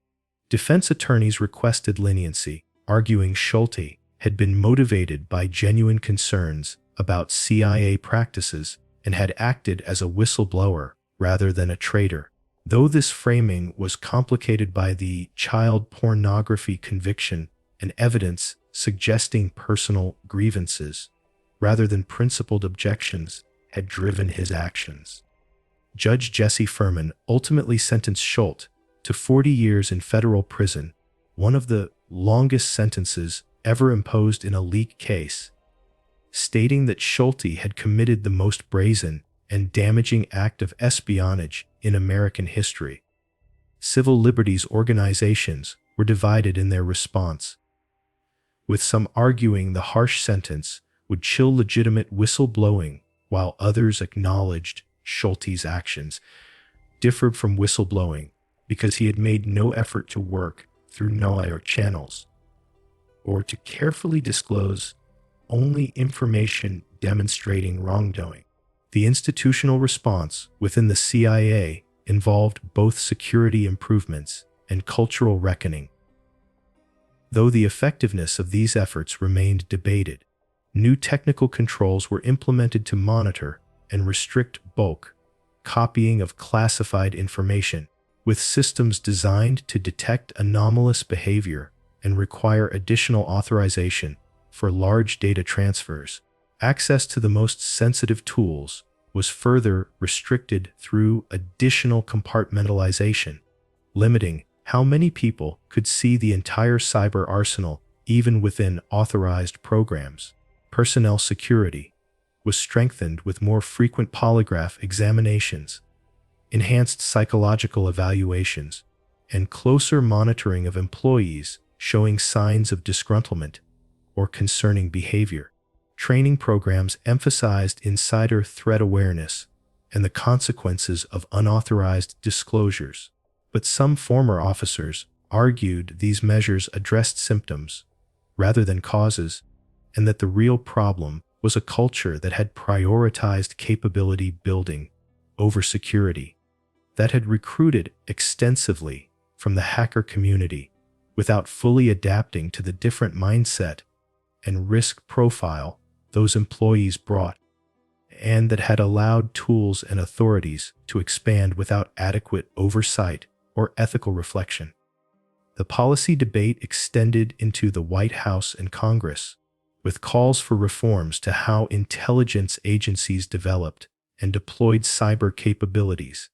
Defense attorneys requested leniency, arguing Schultz had been motivated by genuine concerns about CIA practices and had acted as a whistleblower rather than a traitor. Though this framing was complicated by the child pornography conviction and evidence suggesting personal grievances, rather than principled objections, had driven his actions. Judge Jesse Furman ultimately sentenced Schultz to 40 years in federal prison, one of the longest sentences ever imposed in a leak case, stating that Schultz had committed the most brazen and damaging act of espionage in American history. Civil liberties organizations were divided in their response, with some arguing the harsh sentence would chill legitimate whistleblowing, while others acknowledged Schultz's actions differed from whistleblowing because he had made no effort to work through no channels or to carefully disclose only information demonstrating wrongdoing. The institutional response within the CIA involved both security improvements and cultural reckoning. Though the effectiveness of these efforts remained debated, new technical controls were implemented to monitor and restrict bulk copying of classified information, with systems designed to detect anomalous behavior and require additional authorization for large data transfers. Access to the most sensitive tools was further restricted through additional compartmentalization, limiting how many people could see the entire cyber arsenal even within authorized programs. Personnel security was strengthened with more frequent polygraph examinations, enhanced psychological evaluations, and closer monitoring of employees showing signs of disgruntlement or concerning behavior. Training programs emphasized insider threat awareness and the consequences of unauthorized disclosures, but some former officers argued these measures addressed symptoms rather than causes, and that the real problem was a culture that had prioritized capability building over security, that had recruited extensively from the hacker community without fully adapting to the different mindset and risk profile those employees brought, and that had allowed tools and authorities to expand without adequate oversight or ethical reflection. The policy debate extended into the White House and Congress, with calls for reforms to how intelligence agencies developed and deployed cyber capabilities.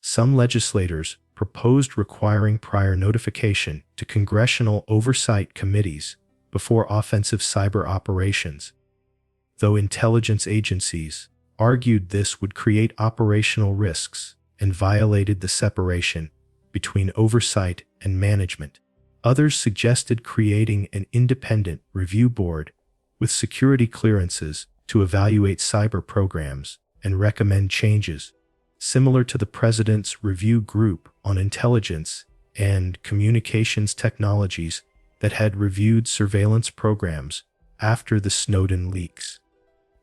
Some legislators proposed requiring prior notification to congressional oversight committees before offensive cyber operations, though intelligence agencies argued this would create operational risks and violated the separation between oversight and management. Others suggested creating an independent review board with security clearances to evaluate cyber programs and recommend changes, similar to the President's Review Group on Intelligence and Communications Technologies that had reviewed surveillance programs after the Snowden leaks.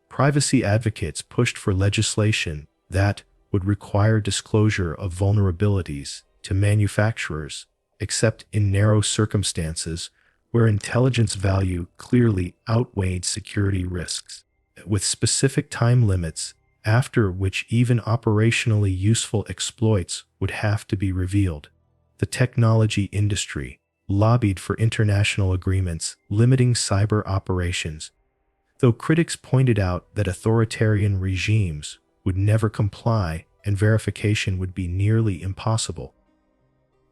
Privacy advocates pushed for legislation that would require disclosure of vulnerabilities to manufacturers, except in narrow circumstances where intelligence value clearly outweighed security risks, with specific time limits after which even operationally useful exploits would have to be revealed. The technology industry lobbied for international agreements limiting cyber operations, though critics pointed out that authoritarian regimes would never comply and verification would be nearly impossible.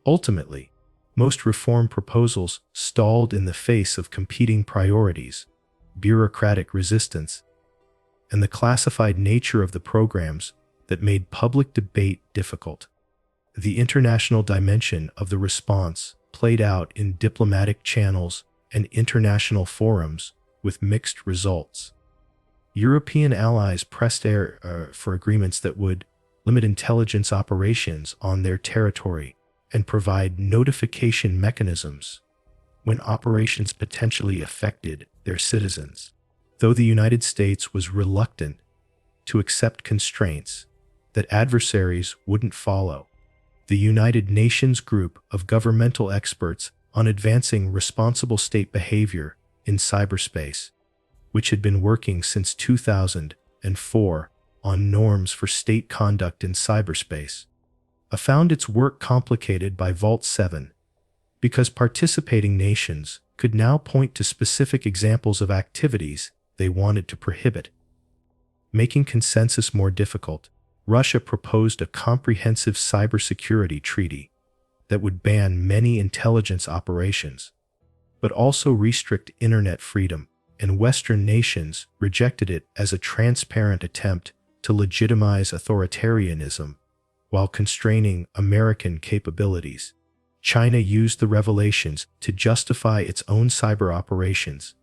Ultimately, most reform proposals stalled in the face of competing priorities, bureaucratic resistance, and the classified nature of the programs that made public debate difficult. The international dimension of the response played out in diplomatic channels and international forums with mixed results. European allies pressed for agreements that would limit intelligence operations on their territory and provide notification mechanisms when operations potentially affected their citizens. Though the United States was reluctant to accept constraints that adversaries wouldn't follow, the United Nations group of governmental experts on advancing responsible state behavior in cyberspace, which had been working since 2004 on norms for state conduct in cyberspace, found its work complicated by Vault 7 because participating nations could now point to specific examples of activities they wanted to prohibit. Making consensus more difficult, Russia proposed a comprehensive cybersecurity treaty that would ban many intelligence operations, but also restrict internet freedom, and Western nations rejected it as a transparent attempt to legitimize authoritarianism while constraining American capabilities. China used the revelations to justify its own cyber operations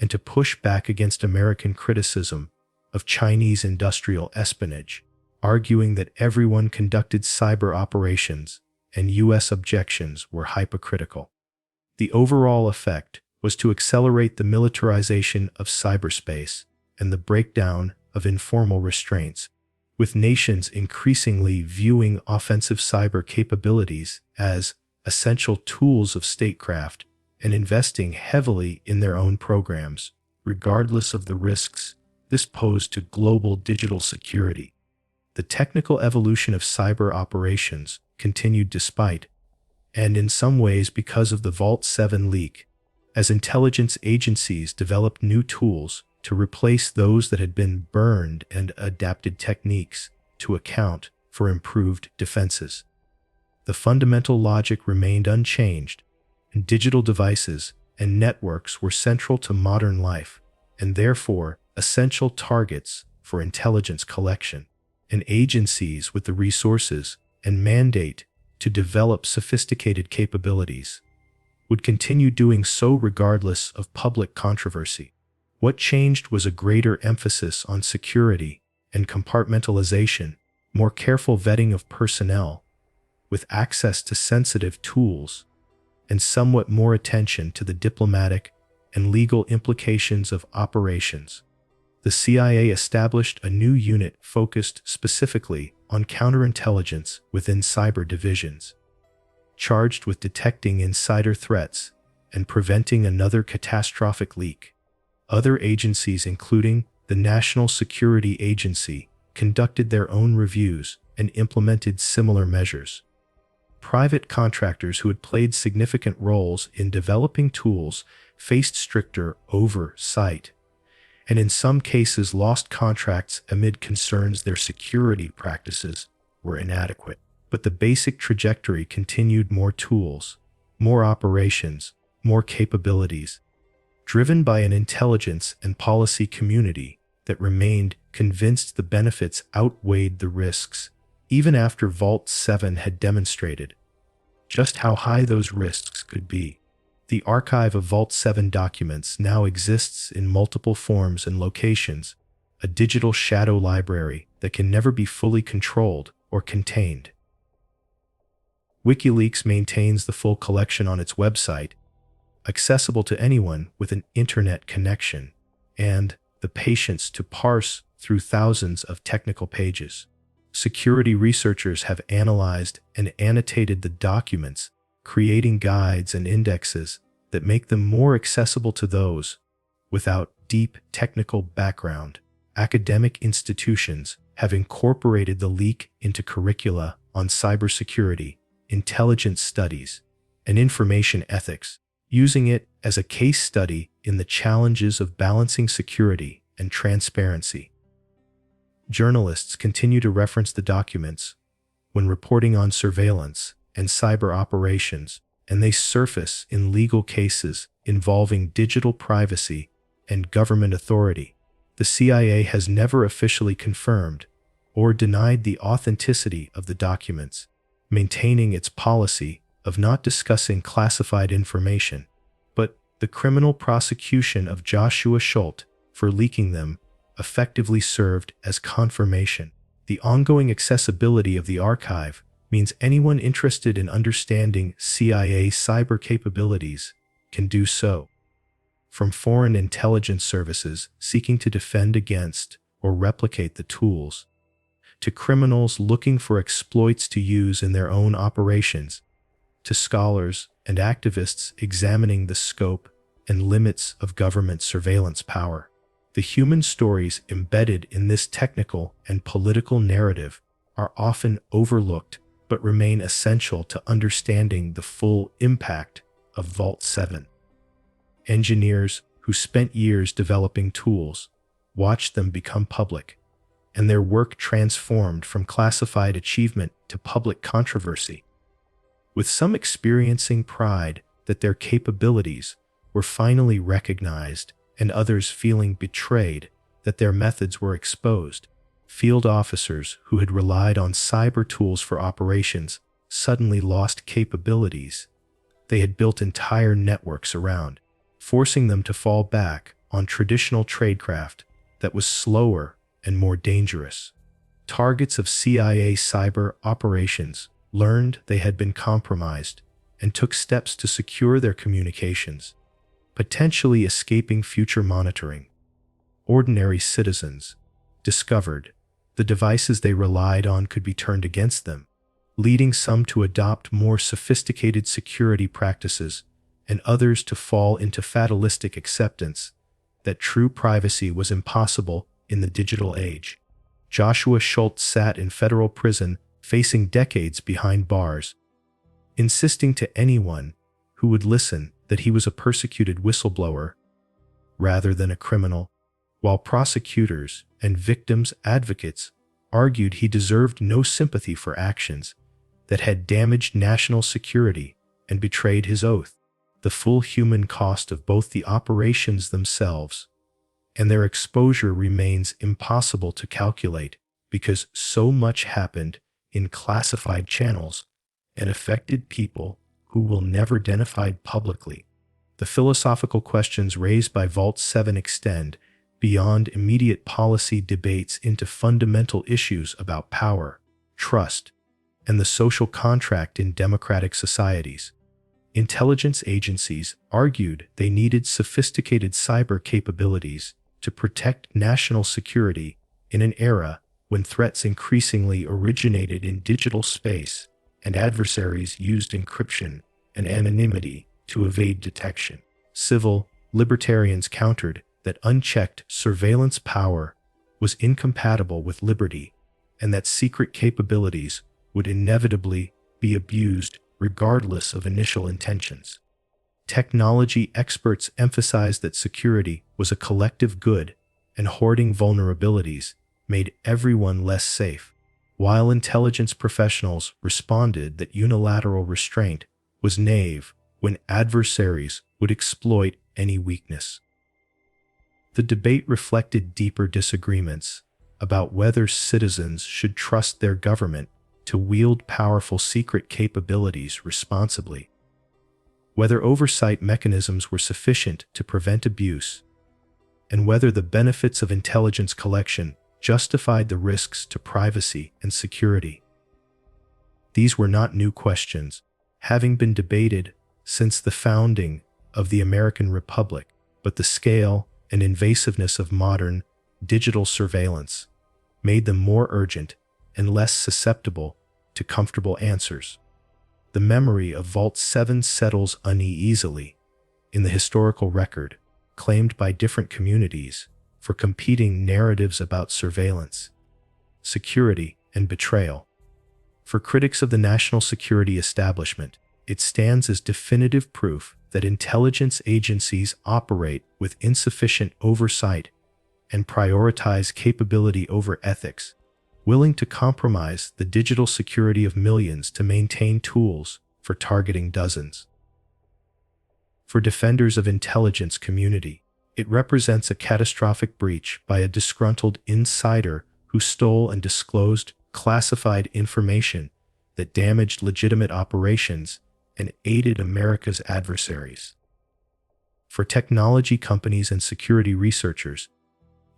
and to push back against American criticism of Chinese industrial espionage, arguing that everyone conducted cyber operations and U.S. objections were hypocritical. The overall effect was to accelerate the militarization of cyberspace and the breakdown of informal restraints, with nations increasingly viewing offensive cyber capabilities as essential tools of statecraft and investing heavily in their own programs, regardless of the risks this posed to global digital security. The technical evolution of cyber operations continued despite, and in some ways because of the Vault 7 leak, as intelligence agencies developed new tools to replace those that had been burned and adapted techniques to account for improved defenses. The fundamental logic remained unchanged, and digital devices and networks were central to modern life, and therefore essential targets for intelligence collection, and agencies with the resources and mandate to develop sophisticated capabilities would continue doing so regardless of public controversy. What changed was a greater emphasis on security and compartmentalization, more careful vetting of personnel with access to sensitive tools, and somewhat more attention to the diplomatic and legal implications of operations. The CIA established a new unit focused specifically on counterintelligence within cyber divisions, charged with detecting insider threats and preventing another catastrophic leak. Other agencies, including the National Security Agency, conducted their own reviews and implemented similar measures. Private contractors who had played significant roles in developing tools faced stricter oversight, and in some cases lost contracts amid concerns their security practices were inadequate. But the basic trajectory continued: more tools, more operations, more capabilities, driven by an intelligence and policy community that remained convinced the benefits outweighed the risks, even after Vault 7 had demonstrated just how high those risks could be. The archive of Vault 7 documents now exists in multiple forms and locations, a digital shadow library that can never be fully controlled or contained. WikiLeaks maintains the full collection on its website, accessible to anyone with an internet connection, and the patience to parse through thousands of technical pages. Security researchers have analyzed and annotated the documents, creating guides and indexes that make them more accessible to those without deep technical background. Academic institutions have incorporated the leak into curricula on cybersecurity, intelligence studies, and information ethics, using it as a case study in the challenges of balancing security and transparency. Journalists continue to reference the documents when reporting on surveillance and cyber operations, and they surface in legal cases involving digital privacy and government authority. The CIA has never officially confirmed or denied the authenticity of the documents, maintaining its policy of not discussing classified information. But the criminal prosecution of Joshua Schultz for leaking them effectively served as confirmation. The ongoing accessibility of the archive means anyone interested in understanding CIA cyber capabilities can do so. From foreign intelligence services seeking to defend against or replicate the tools, to criminals looking for exploits to use in their own operations, to scholars and activists examining the scope and limits of government surveillance power. The human stories embedded in this technical and political narrative are often overlooked but remain essential to understanding the full impact of Vault 7. Engineers who spent years developing tools watched them become public, and their work transformed from classified achievement to public controversy, with some experiencing pride that their capabilities were finally recognized and others feeling betrayed that their methods were exposed. Field officers who had relied on cyber tools for operations suddenly lost capabilities they had built entire networks around, forcing them to fall back on traditional tradecraft that was slower and more dangerous. Targets of CIA cyber operations learned they had been compromised and took steps to secure their communications, potentially escaping future monitoring. Ordinary citizens discovered the devices they relied on could be turned against them, leading some to adopt more sophisticated security practices and others to fall into fatalistic acceptance that true privacy was impossible in the digital age. Joshua Schultz sat in federal prison facing decades behind bars, insisting to anyone who would listen that he was a persecuted whistleblower rather than a criminal, while prosecutors and victims' advocates argued he deserved no sympathy for actions that had damaged national security and betrayed his oath. The full human cost of both the operations themselves and their exposure remains impossible to calculate because so much happened in classified channels and affected people who will never be identified publicly. The philosophical questions raised by Vault 7 extend beyond immediate policy debates into fundamental issues about power, trust, and the social contract in democratic societies. Intelligence agencies argued they needed sophisticated cyber capabilities to protect national security in an era when threats increasingly originated in digital space and adversaries used encryption and anonymity to evade detection. Civil libertarians countered that unchecked surveillance power was incompatible with liberty and that secret capabilities would inevitably be abused regardless of initial intentions. Technology experts emphasized that security was a collective good and hoarding vulnerabilities made everyone less safe, while intelligence professionals responded that unilateral restraint was naive when adversaries would exploit any weakness. The debate reflected deeper disagreements about whether citizens should trust their government to wield powerful secret capabilities responsibly, whether oversight mechanisms were sufficient to prevent abuse, and whether the benefits of intelligence collection justified the risks to privacy and security. These were not new questions, having been debated since the founding of the American Republic, but the scale and invasiveness of modern digital surveillance made them more urgent and less susceptible to comfortable answers. The memory of Vault 7 settles uneasily in the historical record, claimed by different communities for competing narratives about surveillance, security, and betrayal. For critics of the national security establishment, it stands as definitive proof that intelligence agencies operate with insufficient oversight and prioritize capability over ethics, willing to compromise the digital security of millions to maintain tools for targeting dozens. For defenders of intelligence community, it represents a catastrophic breach by a disgruntled insider who stole and disclosed classified information that damaged legitimate operations and aided America's adversaries. For technology companies and security researchers,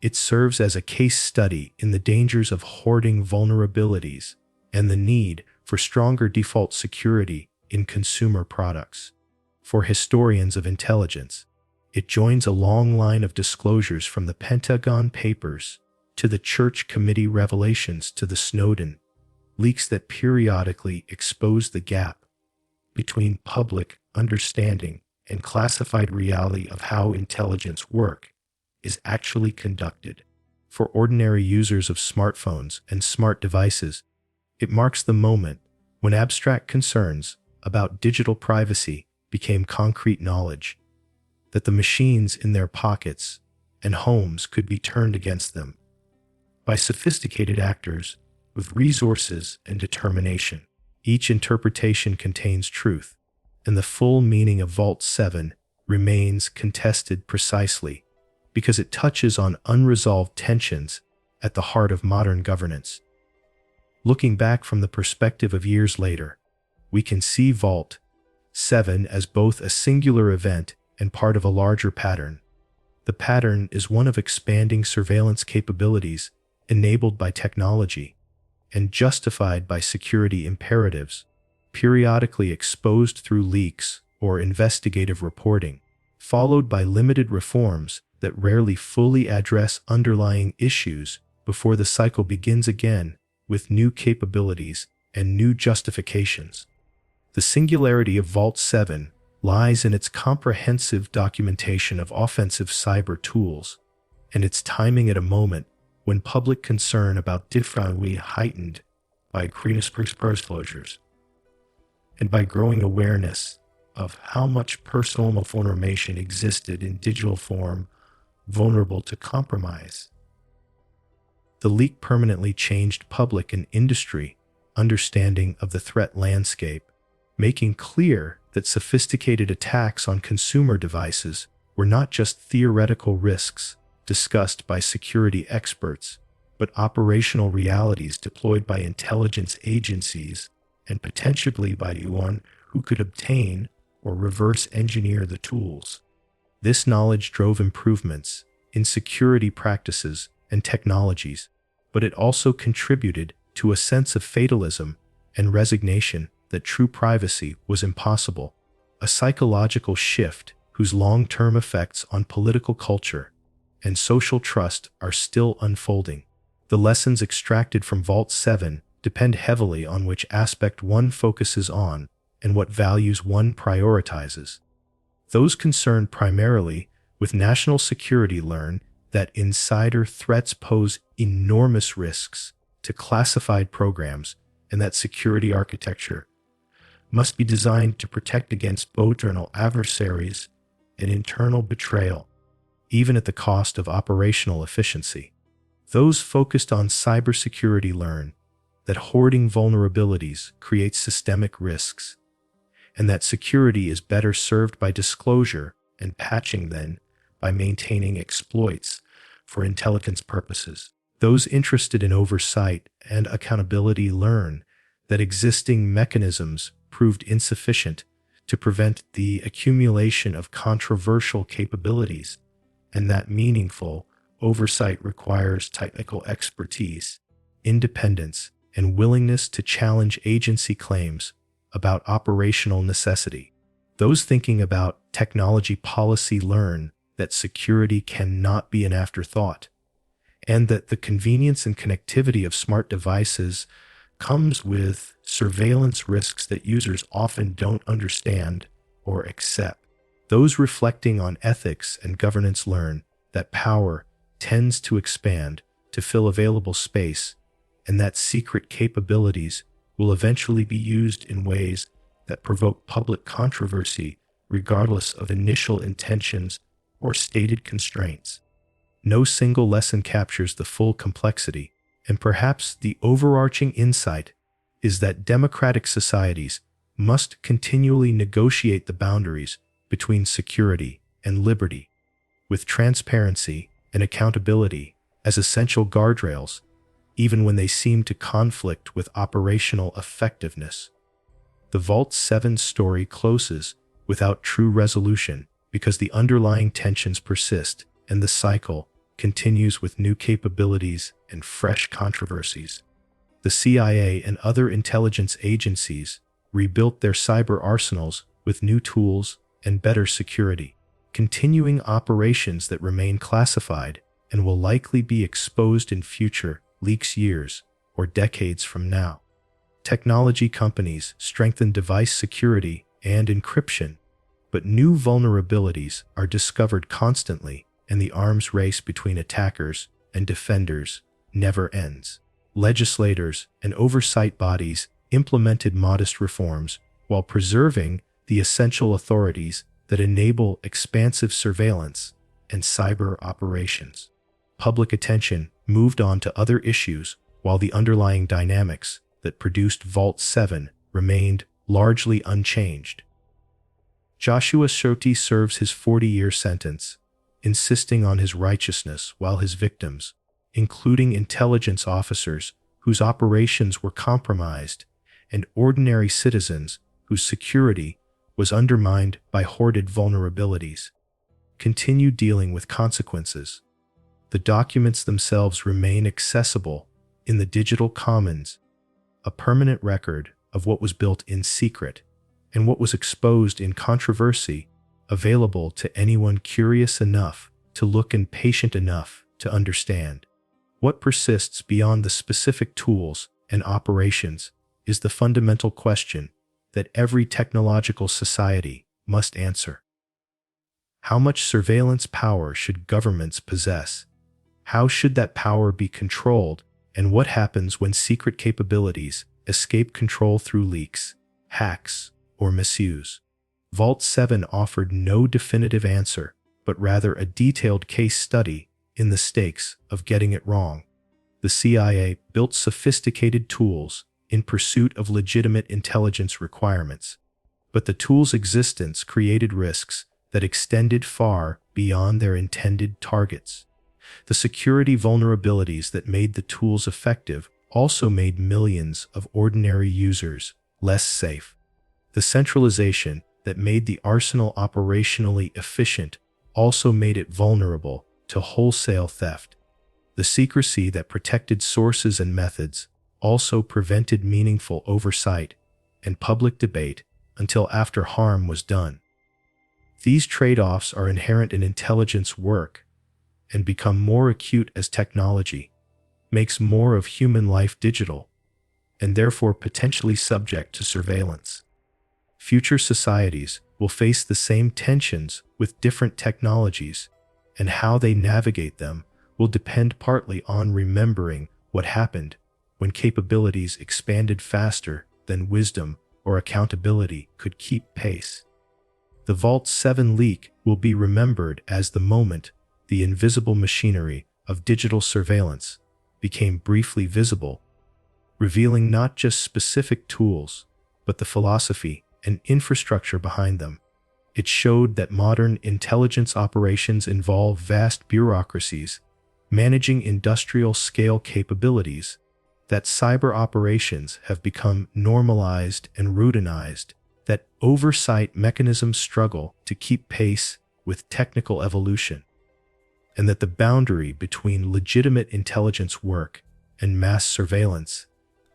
it serves as a case study in the dangers of hoarding vulnerabilities and the need for stronger default security in consumer products. For historians of intelligence, it joins a long line of disclosures from the Pentagon Papers to the Church Committee revelations to the Snowden leaks that periodically expose the gap between public understanding and classified reality of how intelligence work is actually conducted. For ordinary users of smartphones and smart devices, it marks the moment when abstract concerns about digital privacy became concrete knowledge, that the machines in their pockets and homes could be turned against them by sophisticated actors with resources and determination. Each interpretation contains truth, and the full meaning of Vault 7 remains contested precisely because it touches on unresolved tensions at the heart of modern governance. Looking back from the perspective of years later, we can see Vault 7 as both a singular event and part of a larger pattern. The pattern is one of expanding surveillance capabilities enabled by technology and justified by security imperatives, periodically exposed through leaks or investigative reporting, followed by limited reforms that rarely fully address underlying issues before the cycle begins again with new capabilities and new justifications. The singularity of Vault 7 lies in its comprehensive documentation of offensive cyber tools and its timing at a moment when public concern about defining heightened by increased disclosures and by growing awareness of how much personal information existed in digital form vulnerable to compromise. The leak permanently changed public and industry understanding of the threat landscape, making clear that sophisticated attacks on consumer devices were not just theoretical risks discussed by security experts, but operational realities deployed by intelligence agencies and potentially by anyone who could obtain or reverse engineer the tools. This knowledge drove improvements in security practices and technologies, but it also contributed to a sense of fatalism and resignation that true privacy was impossible, a psychological shift whose long-term effects on political culture and social trust are still unfolding. The lessons extracted from Vault 7 depend heavily on which aspect one focuses on and what values one prioritizes. Those concerned primarily with national security learn that insider threats pose enormous risks to classified programs and that security architecture must be designed to protect against both external adversaries and internal betrayal, even at the cost of operational efficiency. Those focused on cybersecurity learn that hoarding vulnerabilities creates systemic risks, and that security is better served by disclosure and patching than by maintaining exploits for intelligence purposes. Those interested in oversight and accountability learn that existing mechanisms proved insufficient to prevent the accumulation of controversial capabilities and that meaningful oversight requires technical expertise, independence, and willingness to challenge agency claims about operational necessity. Those thinking about technology policy learn that security cannot be an afterthought, and that the convenience and connectivity of smart devices comes with surveillance risks that users often don't understand or accept. Those reflecting on ethics and governance learn that power tends to expand to fill available space, and that secret capabilities will eventually be used in ways that provoke public controversy regardless of initial intentions or stated constraints. No single lesson captures the full complexity, and perhaps the overarching insight is that democratic societies must continually negotiate the boundaries between security and liberty, with transparency and accountability as essential guardrails, even when they seem to conflict with operational effectiveness. The Vault 7 story closes without true resolution because the underlying tensions persist and the cycle continues with new capabilities and fresh controversies. The CIA and other intelligence agencies rebuilt their cyber arsenals with new tools and better security, continuing operations that remain classified and will likely be exposed in future leaks years or decades from now. Technology companies strengthen device security and encryption, but new vulnerabilities are discovered constantly, and the arms race between attackers and defenders never ends. Legislators and oversight bodies implemented modest reforms while preserving the essential authorities that enable expansive surveillance and cyber operations. Public attention moved on to other issues while the underlying dynamics that produced Vault 7 remained largely unchanged. Joshua Shoti serves his 40-year sentence, insisting on his righteousness while his victims, including intelligence officers whose operations were compromised and ordinary citizens whose security was undermined by hoarded vulnerabilities, continue dealing with consequences. The documents themselves remain accessible in the digital commons, a permanent record of what was built in secret and what was exposed in controversy, available to anyone curious enough to look and patient enough to understand. What persists beyond the specific tools and operations is the fundamental question that every technological society must answer. How much surveillance power should governments possess? How should that power be controlled? And what happens when secret capabilities escape control through leaks, hacks, or misuse? Vault 7 offered no definitive answer, but rather a detailed case study in the stakes of getting it wrong. The CIA built sophisticated tools in pursuit of legitimate intelligence requirements, but the tools' existence created risks that extended far beyond their intended targets. The security vulnerabilities that made the tools effective also made millions of ordinary users less safe. The centralization that made the arsenal operationally efficient also made it vulnerable to wholesale theft. The secrecy that protected sources and methods also prevented meaningful oversight and public debate until after harm was done. These trade-offs are inherent in intelligence work and become more acute as technology makes more of human life digital and therefore potentially subject to surveillance. Future societies will face the same tensions with different technologies, and how they navigate them will depend partly on remembering what happened when capabilities expanded faster than wisdom or accountability could keep pace. The Vault 7 leak will be remembered as the moment the invisible machinery of digital surveillance became briefly visible, revealing not just specific tools, but the philosophy and infrastructure behind them. It showed that modern intelligence operations involve vast bureaucracies, managing industrial-scale capabilities, that cyber operations have become normalized and routinized, that oversight mechanisms struggle to keep pace with technical evolution. and that the boundary between legitimate intelligence work and mass surveillance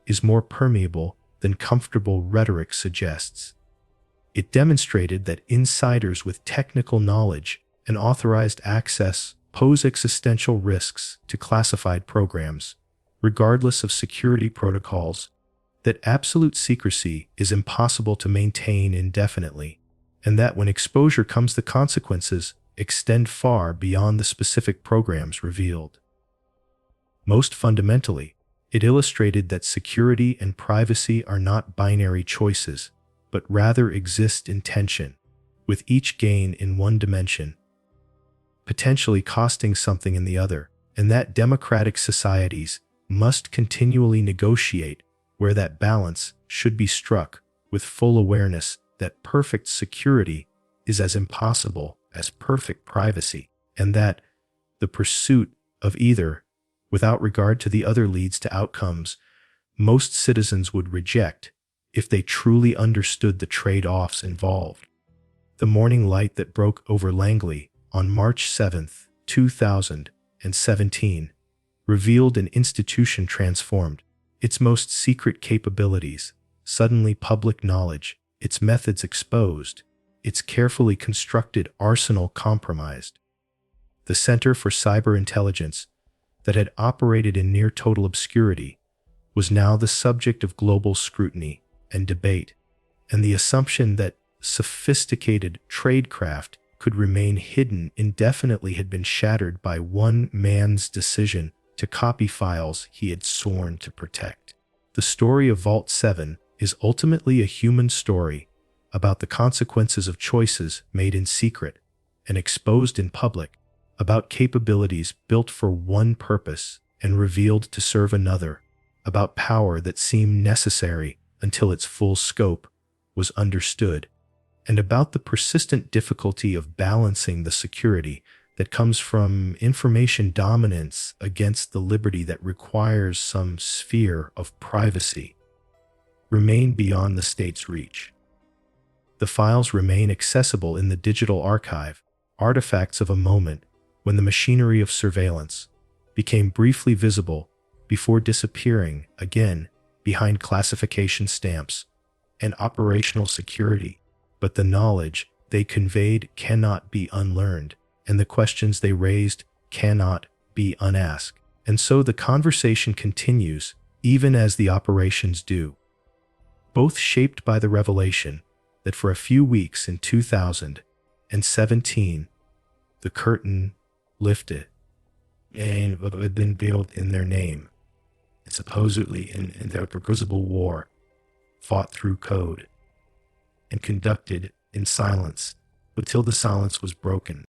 is more permeable than comfortable rhetoric suggests. It demonstrated that insiders with technical knowledge and authorized access pose existential risks to classified programs, regardless of security protocols, that absolute secrecy is impossible to maintain indefinitely, and that when exposure comes, the consequences extend far beyond the specific programs revealed. Most fundamentally, it illustrated that security and privacy are not binary choices, but rather exist in tension, with each gain in one dimension potentially costing something in the other, and that democratic societies must continually negotiate where that balance should be struck, with full awareness that perfect security is as impossible as perfect privacy, and that the pursuit of either, without regard to the other, leads to outcomes most citizens would reject if they truly understood the trade-offs involved. The morning light that broke over Langley on March 7, 2017, revealed an institution transformed, its most secret capabilities suddenly public knowledge, its methods exposed, its carefully constructed arsenal compromised. The Center for Cyber Intelligence, that had operated in near total obscurity, was now the subject of global scrutiny and debate, and the assumption that sophisticated tradecraft could remain hidden indefinitely had been shattered by one man's decision to copy files he had sworn to protect. The story of Vault 7 is ultimately a human story about the consequences of choices made in secret and exposed in public, about capabilities built for one purpose and revealed to serve another, about power that seemed necessary until its full scope was understood, and about the persistent difficulty of balancing the security that comes from information dominance against the liberty that requires some sphere of privacy remain beyond the state's reach. The files remain accessible in the digital archive, artifacts of a moment when the machinery of surveillance became briefly visible before disappearing again behind classification stamps and operational security. But the knowledge they conveyed cannot be unlearned, and the questions they raised cannot be unasked. And so the conversation continues, even as the operations do, both shaped by the revelation that for a few weeks in 2017, the curtain lifted and had been built in their name, and supposedly in their progressible war, fought through code, and conducted in silence until the silence was broken.